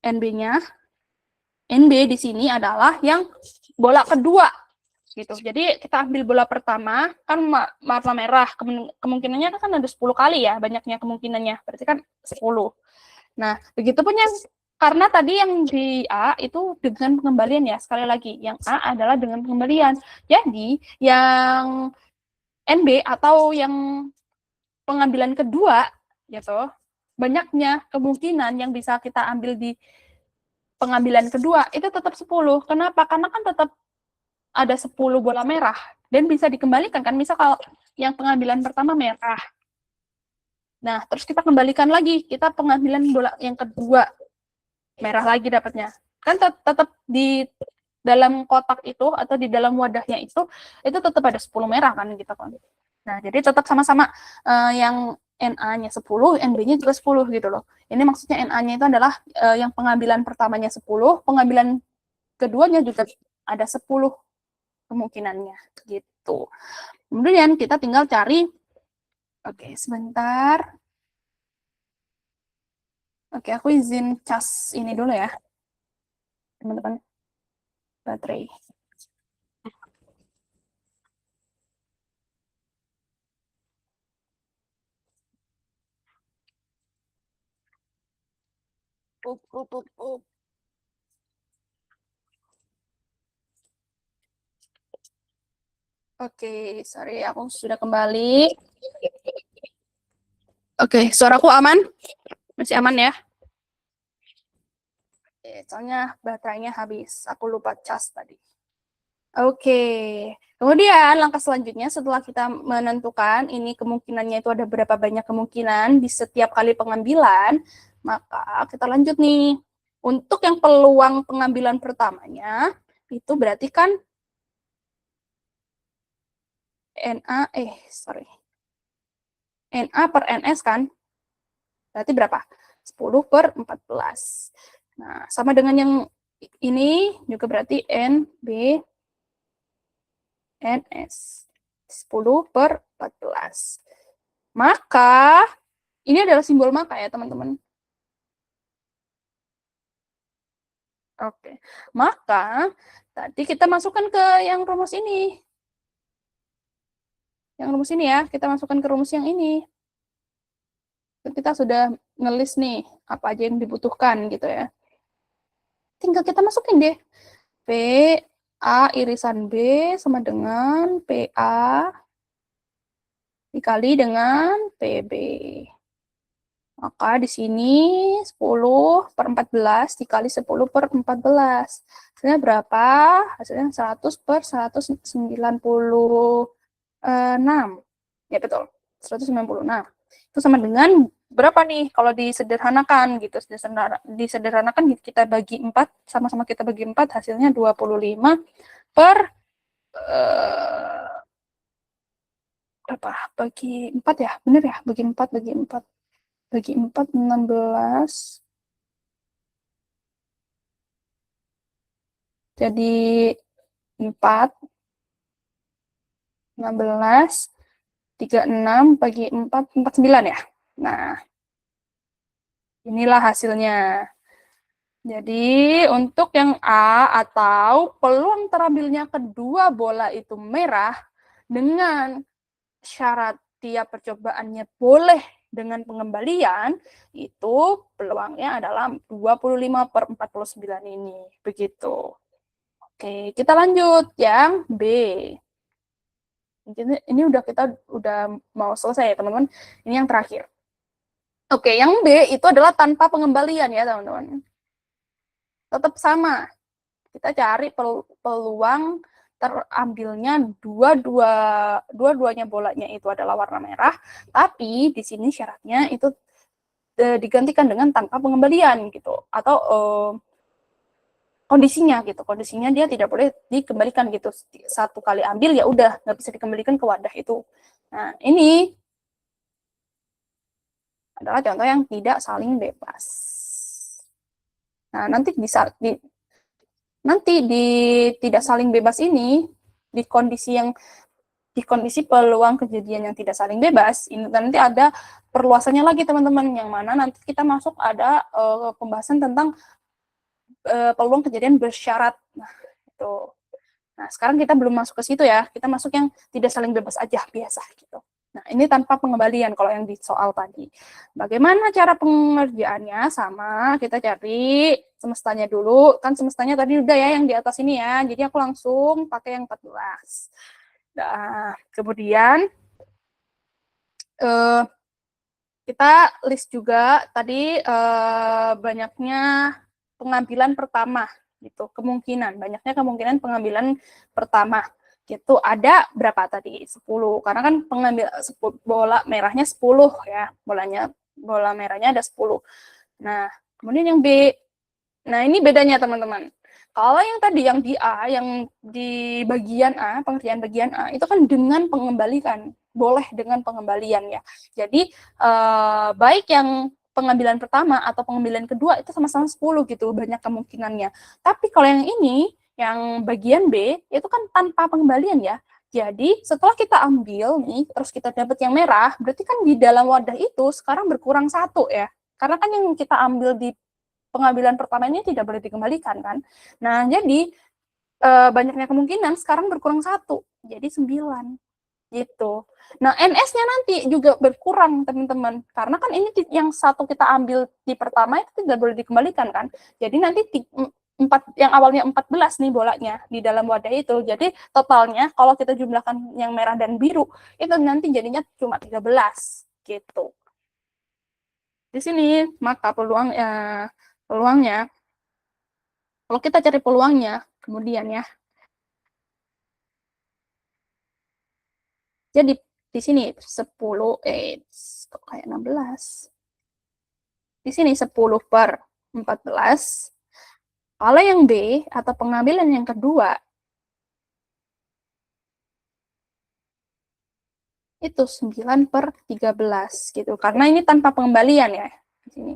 NB-nya, NB di sini adalah yang bola kedua gitu. Jadi kita ambil bola pertama kan warna merah, kemungkinannya kan ada 10 kali ya, banyaknya kemungkinannya. Berarti kan 10. Nah, begitu pun yang karena tadi yang di A itu dengan pengembalian ya, sekali lagi, yang A adalah dengan pengembalian. Jadi, yang NB atau yang pengambilan kedua gitu, banyaknya kemungkinan yang bisa kita ambil di pengambilan kedua itu tetap 10. Kenapa? Karena kan tetap ada 10 bola merah dan bisa dikembalikan kan. Misal kalau yang pengambilan pertama merah. Nah, terus kita kembalikan lagi, kita pengambilan bola yang kedua merah lagi dapatnya. Kan tetap di dalam kotak itu atau di dalam wadahnya itu tetap ada 10 merah kan gitu kan. Nah, jadi tetap sama-sama yang NA-nya 10, NB-nya juga 10 gitu loh. Ini maksudnya NA-nya itu adalah yang pengambilan pertamanya 10, pengambilan keduanya juga ada 10 kemungkinannya gitu. Kemudian kita tinggal cari, oke sebentar. Oke, aku izin cas ini dulu ya, teman-teman. Baterai. Oke, sorry, aku sudah kembali. Oke, suaraku aman? Masih aman ya? Soalnya baterainya habis. Aku lupa cas tadi. Oke, kemudian langkah selanjutnya setelah kita menentukan ini kemungkinannya itu ada berapa banyak kemungkinan di setiap kali pengambilan, maka kita lanjut nih. Untuk yang peluang pengambilan pertamanya, itu berarti kan NA per NS kan, berarti berapa? 10 per 14. Nah, sama dengan yang ini juga berarti NB NS 10 per 14. Maka, ini adalah simbol maka ya teman-teman. Oke, maka tadi kita masukkan ke yang rumus ini. Yang rumus ini ya, kita masukkan ke rumus yang ini. Kita sudah ngelis nih, apa aja yang dibutuhkan gitu ya. Tinggal kita masukin deh. P A irisan B sama dengan PA dikali dengan PB. Maka di sini 10/14 dikali 10/14. Hasilnya berapa? Hasilnya 100/196. Ya betul, 196. Itu sama dengan berapa nih kalau disederhanakan gitu. Disederhanakan kita bagi 4, sama-sama kita bagi 4, hasilnya 25 per berapa? Bagi 4 ya? Bener ya? Bagi 4, bagi 4. Bagi 4, 16. Jadi 4, 16, 36 bagi 4, 49 ya. Nah, inilah hasilnya. Jadi untuk yang A atau peluang terambilnya kedua bola itu merah dengan syarat tiap percobaannya boleh dengan pengembalian, itu peluangnya adalah 25/49 ini. Begitu. Oke, kita lanjut yang B. Ini kita udah mau selesai ya teman-teman. Ini yang terakhir. Oke, yang B itu adalah tanpa pengembalian ya teman-teman. Tetap sama. Kita cari peluang terambilnya dua-duanya bolanya itu adalah warna merah, tapi di sini syaratnya itu digantikan dengan tanpa pengembalian gitu, atau kondisinya gitu. Kondisinya dia tidak boleh dikembalikan gitu. Satu kali ambil ya udah nggak bisa dikembalikan ke wadah itu. Nah, ini adalah contoh yang tidak saling bebas. Nah, nanti di tidak saling bebas ini, di kondisi peluang kejadian yang tidak saling bebas, ini nanti ada perluasannya lagi teman-teman, yang mana nanti kita masuk ada pembahasan tentang peluang kejadian bersyarat. Nah, itu. Nah, sekarang kita belum masuk ke situ ya, kita masuk yang tidak saling bebas aja, biasa gitu. Nah, ini tanpa pengembalian kalau yang di soal tadi. Bagaimana cara pengerjaannya? Sama, kita cari semestanya dulu. Kan semestanya tadi udah ya yang di atas ini ya. Jadi aku langsung pakai yang 14. Nah, kemudian kita list juga tadi banyaknya pengambilan pertama gitu, banyaknya kemungkinan pengambilan pertama gitu. Ada berapa tadi? 10. Karena kan pengambil bola merahnya 10 ya. Bola merahnya ada 10. Nah, kemudian yang B. Nah, ini bedanya teman-teman. Kalau yang tadi yang di A, yang di bagian A, pengertian bagian A itu kan dengan pengembalian, boleh dengan pengembalian ya. Jadi baik yang pengambilan pertama atau pengambilan kedua itu sama-sama 10 gitu, banyak kemungkinannya. Tapi kalau yang ini, yang bagian B, itu kan tanpa pengembalian ya. Jadi setelah kita ambil nih, terus kita dapat yang merah, berarti kan di dalam wadah itu sekarang berkurang 1 ya. Karena kan yang kita ambil di pengambilan pertama ini tidak boleh dikembalikan kan. Nah, jadi banyaknya kemungkinan sekarang berkurang 1, jadi 9 gitu. Nah, NS-nya nanti juga berkurang teman-teman, karena kan ini yang 1 kita ambil di pertama itu tidak boleh dikembalikan kan. Jadi nanti 4 yang awalnya 14 nih bolanya di dalam wadah itu. Jadi totalnya kalau kita jumlahkan yang merah dan biru itu nanti jadinya cuma 13 gitu. Di sini maka peluangnya kalau kita cari peluangnya kemudian ya. Jadi di sini 10 kok kayak 16. Di sini 10/14. Kalau yang B atau pengambilan yang kedua itu 9/13 gitu. Karena ini tanpa pengembalian ya. Di sini.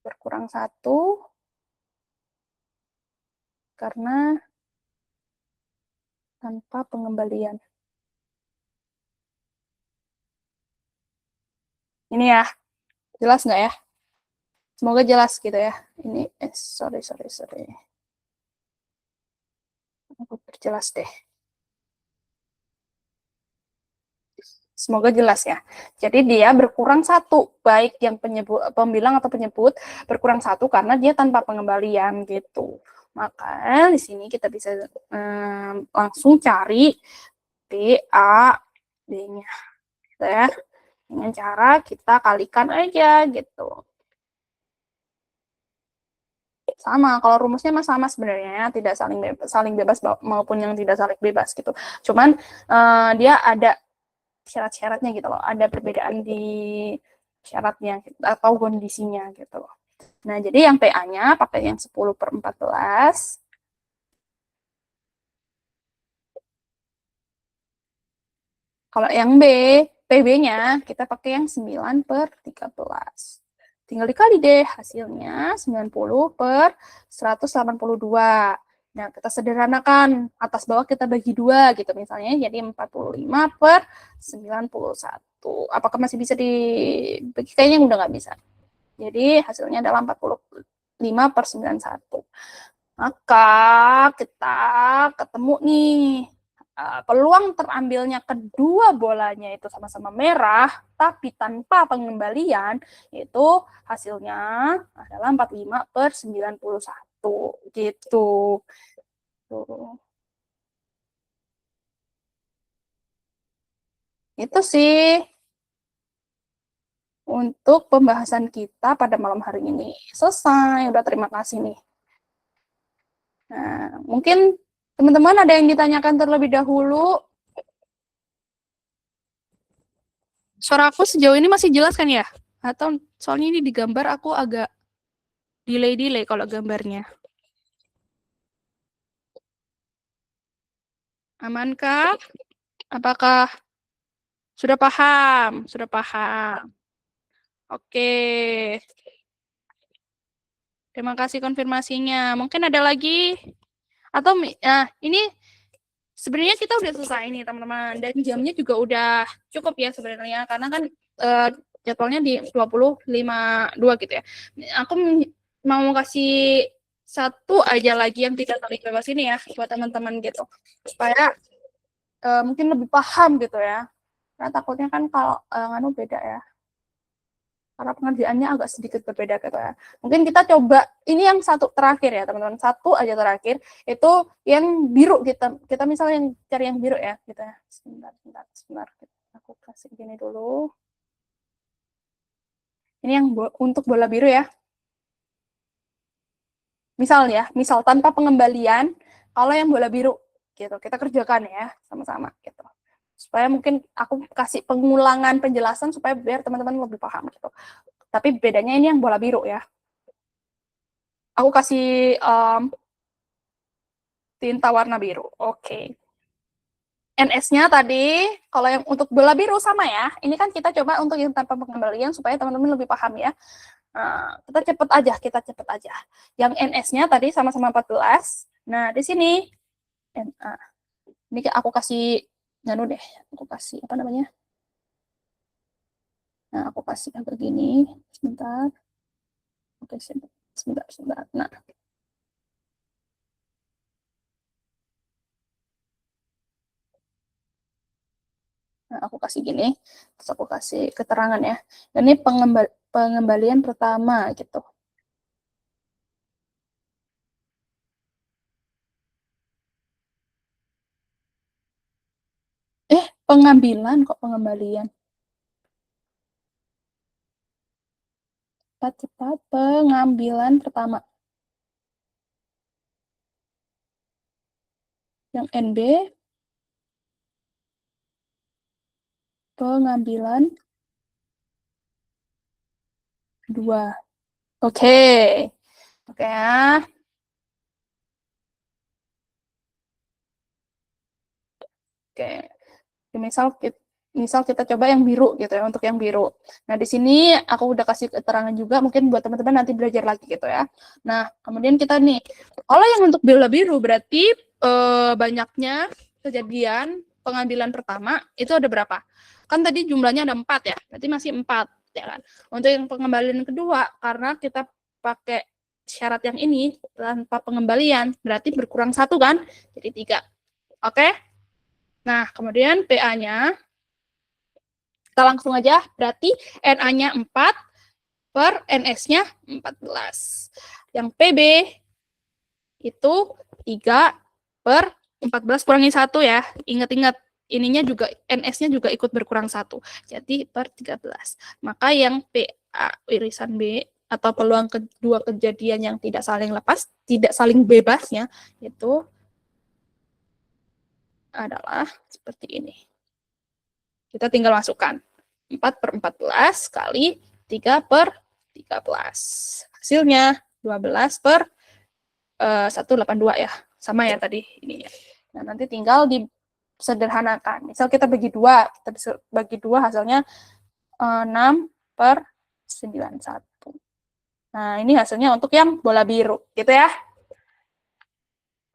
Berkurang 1 karena tanpa pengembalian. Ini ya, jelas nggak ya? Semoga jelas gitu ya. Ini, sorry. Aku perjelas deh. Semoga jelas ya. Jadi dia berkurang satu, baik yang pembilang atau penyebut berkurang satu karena dia tanpa pengembalian gitu. Maka di sini kita bisa langsung cari B, A, D-nya. Ya. Dengan cara kita kalikan aja gitu. Sama, kalau rumusnya mah sama sebenarnya, tidak saling bebas maupun yang tidak saling bebas gitu. Cuman dia ada syarat-syaratnya gitu loh, ada perbedaan di syaratnya atau kondisinya gitu loh. Nah, jadi yang PA-nya pakai yang 10/14. Kalau yang B, PB-nya kita pakai yang 9/13. Tinggal dikali deh, hasilnya 90/182. Nah, kita sederhanakan, atas bawah kita bagi 2 gitu misalnya, jadi 45/91. Apakah masih bisa dibagi? Kayaknya udah nggak bisa. Jadi hasilnya adalah 45/91. Maka kita ketemu nih, peluang terambilnya kedua bolanya itu sama-sama merah, tapi tanpa pengembalian, itu hasilnya adalah 45/91 gitu. Tuh. Itu sih untuk pembahasan kita pada malam hari ini. Selesai, udah terima kasih nih. Nah, mungkin teman-teman ada yang ditanyakan terlebih dahulu. Suara aku sejauh ini masih jelas kan ya? Atau soalnya ini di gambar aku agak delay kalau gambarnya. Amankah? Apakah sudah paham? Sudah paham. Oke. Terima kasih konfirmasinya. Mungkin ada lagi? Atau ini sebenarnya kita udah selesai nih teman-teman. Dan jamnya juga udah cukup ya sebenarnya. Karena kan jadwalnya di 20.52 gitu ya. Aku mau kasih satu aja lagi yang tidak saling bebas ini ya buat teman-teman gitu. Supaya mungkin lebih paham gitu ya. Karena takutnya kan kalau nganu beda ya. Karena pengerjaannya agak sedikit berbeda gitu ya. Mungkin kita coba ini yang satu terakhir ya teman-teman. Satu aja terakhir itu yang biru kita misalnya yang cari yang biru ya gitu ya. Sebentar. Aku kasih gini dulu. Ini yang untuk bola biru ya. Misal tanpa pengembalian kalau yang bola biru gitu. Kita kerjakan ya sama-sama gitu. Supaya mungkin aku kasih pengulangan penjelasan supaya biar teman-teman lebih paham gitu. Tapi bedanya ini yang bola biru ya. Aku kasih tinta warna biru. Oke. NS-nya tadi, kalau yang untuk bola biru sama ya. Ini kan kita coba untuk yang tanpa pengembalian supaya teman-teman lebih paham ya. Nah, kita cepet aja. Yang NS-nya tadi sama-sama 14. Nah, di sini NA. Ini aku kasih nganu deh. Aku kasih apa namanya? Nah, aku kasih agak gini. Sebentar. Oke, sebentar. Nah, aku kasih gini, terus aku kasih keterangan ya. Dan ini pengembalian pertama gitu. Pengambilan kok pengembalian. Cepat pengambilan pertama. Yang NB pengambilan kedua. Oke. Oke ya. Oke. Misal kita coba yang biru gitu ya, untuk yang biru. Nah, di sini aku udah kasih keterangan juga mungkin buat teman-teman nanti belajar lagi gitu ya. Nah, kemudian kita nih, kalau yang untuk bola biru berarti banyaknya kejadian pengambilan pertama itu ada berapa? Kan tadi jumlahnya ada 4 ya, berarti masih 4 ya kan. Untuk yang pengembalian kedua, karena kita pakai syarat yang ini tanpa pengembalian, berarti berkurang 1 kan? Jadi 3. Oke? Nah, kemudian PA-nya, kita langsung aja, berarti NA-nya 4 per NS-nya 14. Yang PB itu 3 per 14 kurangi 1 ya. Ingat-ingat, ininya juga, NS-nya juga ikut berkurang 1. Jadi per 13. Maka yang PA irisan B atau peluang kedua kejadian yang tidak saling lepas, tidak saling bebasnya, itu adalah seperti ini. Kita tinggal masukkan 4 per 14 kali 3 per 13. Hasilnya 12 per 182 ya. Sama ya tadi ininya. Nah, nanti tinggal disederhanakan. Misal kita bagi 2, kita bisa bagi 2 hasilnya 6 per 91. Nah, ini hasilnya untuk yang bola biru, gitu ya.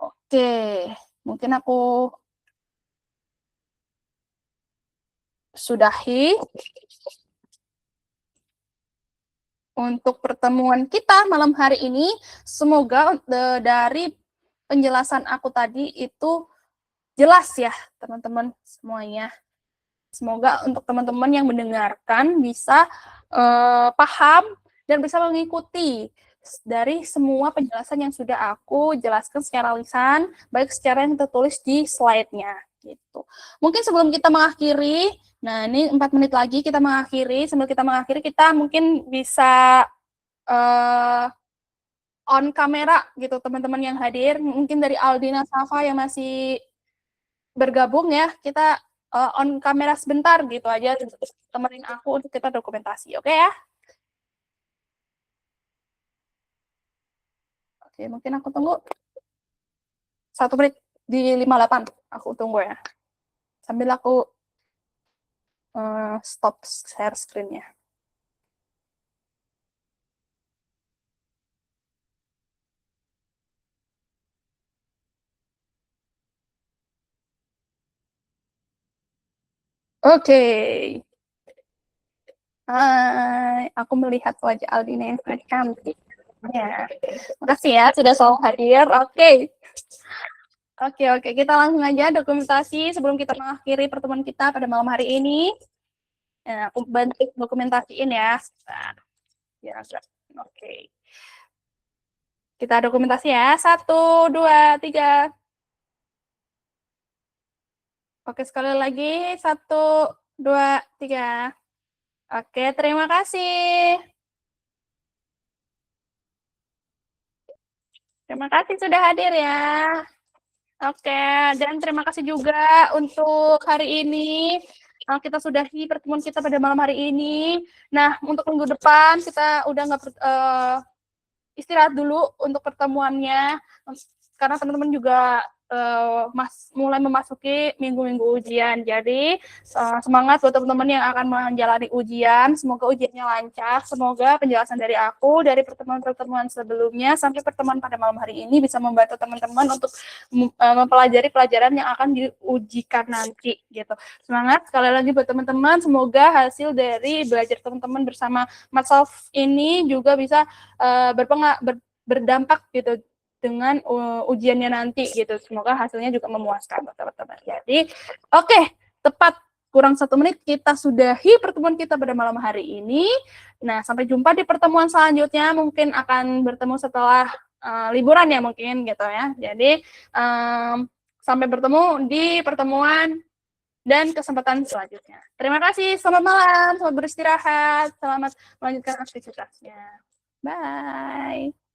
Oke, mungkin aku sudahi untuk pertemuan kita malam hari ini. Semoga dari penjelasan aku tadi itu jelas ya, teman-teman semuanya. Semoga untuk teman-teman yang mendengarkan bisa paham dan bisa mengikuti dari semua penjelasan yang sudah aku jelaskan secara lisan, baik secara yang tertulis di slide-nya. Gitu. Mungkin sebelum kita mengakhiri, nah ini 4 menit lagi kita mengakhiri, sebelum kita mengakhiri kita mungkin bisa on kamera gitu teman-teman yang hadir, mungkin dari Aldina Safa yang masih bergabung ya, kita on kamera sebentar gitu aja, temenin aku untuk kita dokumentasi, oke ya? Oke, mungkin aku tunggu 1 menit di 58, aku tunggu ya. Sambil aku stop share screen-nya. Oke. Hai, aku melihat wajah Aldina yang sangat cantik. Ya. Makasih ya sudah selalu hadir. Oke. Oke, kita langsung aja dokumentasi sebelum kita mengakhiri pertemuan kita pada malam hari ini. Nah, aku bantu dokumentasiin ya. Ya, oke. Kita dokumentasi ya. 1, 2, 3. Oke, sekali lagi. 1, 2, 3. Oke, terima kasih. Terima kasih sudah hadir ya. Oke, dan terima kasih juga untuk hari ini. Kita sudahi pertemuan kita pada malam hari ini. Nah, untuk minggu depan kita udah nggak istirahat dulu untuk pertemuannya, karena teman-teman juga mulai memasuki minggu-minggu ujian. Jadi semangat buat teman-teman yang akan menjalani ujian. Semoga ujiannya lancar. Semoga penjelasan dari aku, dari pertemuan-pertemuan sebelumnya sampai pertemuan pada malam hari ini bisa membantu teman-teman untuk mempelajari pelajaran yang akan diujikan nanti. Gitu. Semangat sekali lagi buat teman-teman. Semoga hasil dari belajar teman-teman bersama Matsolve ini juga bisa berdampak gitu dengan ujiannya nanti gitu. Semoga hasilnya juga memuaskan buat teman-teman. Jadi, oke, tepat kurang 1 menit kita sudahi pertemuan kita pada malam hari ini. Nah, sampai jumpa di pertemuan selanjutnya. Mungkin akan bertemu setelah liburan ya mungkin gitu ya. Jadi, sampai bertemu di pertemuan dan kesempatan selanjutnya. Terima kasih, selamat malam, selamat beristirahat, selamat melanjutkan aktivitasnya. Bye.